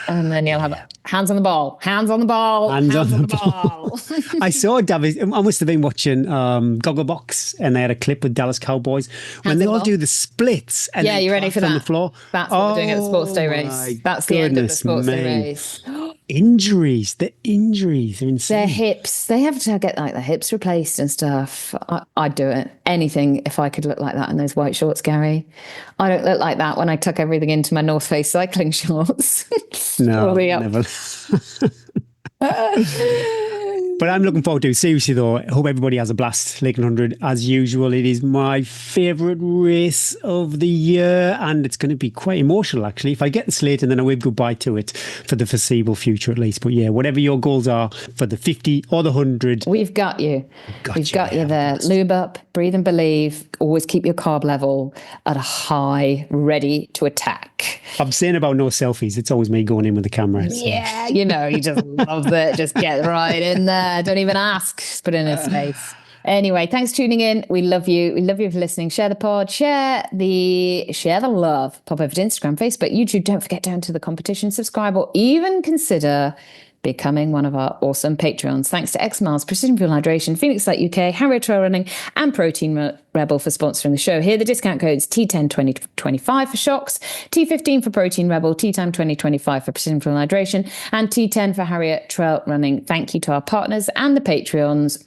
And then you'll have hands on the ball, hands on the ball, hands on the ball. I saw David. I must have been watching Gogglebox, and they had a clip with Dallas Cowboys when they all do the splits. And yeah, you ready for that? On the floor. That's what we're doing at the Sports Day race. That's the end of the Sports Day race. Injuries. The injuries are insane. Their hips. They have to get like their hips replaced and stuff. I'd do it. Anything if I could look like that in those white shorts, Gary. I don't look like that when I tuck everything into my North Face cycling shorts. No, never. But I'm looking forward to it. Seriously, though, I hope everybody has a blast. Lakeland 100, as usual. It is my favourite race of the year, and it's going to be quite emotional, actually, if I get the slate and then I wave goodbye to it for the foreseeable future, at least. But yeah, whatever your goals are for the 50 or the 100. We've got you. We've got you there. Lube up, breathe and believe. Always keep your carb level at a high, ready to attack. I'm saying about no selfies. It's always me going in with the camera. So. Yeah, you know, he just loves it. Just get right in there. Don't even ask. Just put it in his face. Anyway, thanks for tuning in. We love you. We love you for listening. Share the pod. Share the love. Pop over to Instagram, Facebook, YouTube. Don't forget to enter the competition. Subscribe or even consider becoming one of our awesome Patreons. Thanks to X Miles, Precision Fuel Hydration, Phoenix Light UK, Harrier Trail Running, and Protein Rebel for sponsoring the show. Here are the discount codes: T10 2025 for shocks, T15 for Protein Rebel, T-Time 2025 for Precision Fuel Hydration, and T10 for Harrier Trail Running. Thank you to our partners and the Patreons.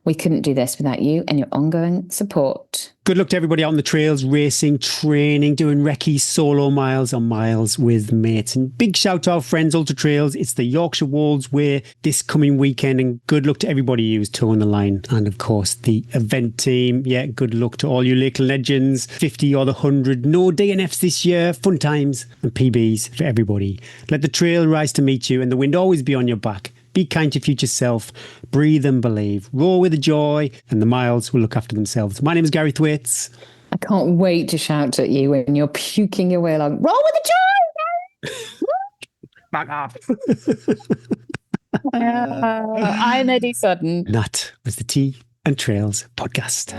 We couldn't do this without you and your ongoing support. Good luck to everybody out on the trails, racing, training, doing recce, solo miles, or miles with mates. And big shout to our friends, Ultra Trails. It's the Yorkshire Wolds Way this coming weekend. And good luck to everybody who's towing the line. And of course, the event team. Yeah, good luck to all you Lakeland legends. 50 or the 100. No DNFs this year. Fun times and PBs for everybody. Let the trail rise to meet you and the wind always be on your back. Be kind to future self, breathe and believe, roar with the joy, and the miles will look after themselves. My name is Gary Thwaites. I can't wait to shout at you when you're puking your way along. Roll with the joy, Gary! Back up. I'm Eddie Sutton. That was the Tea and Trails podcast.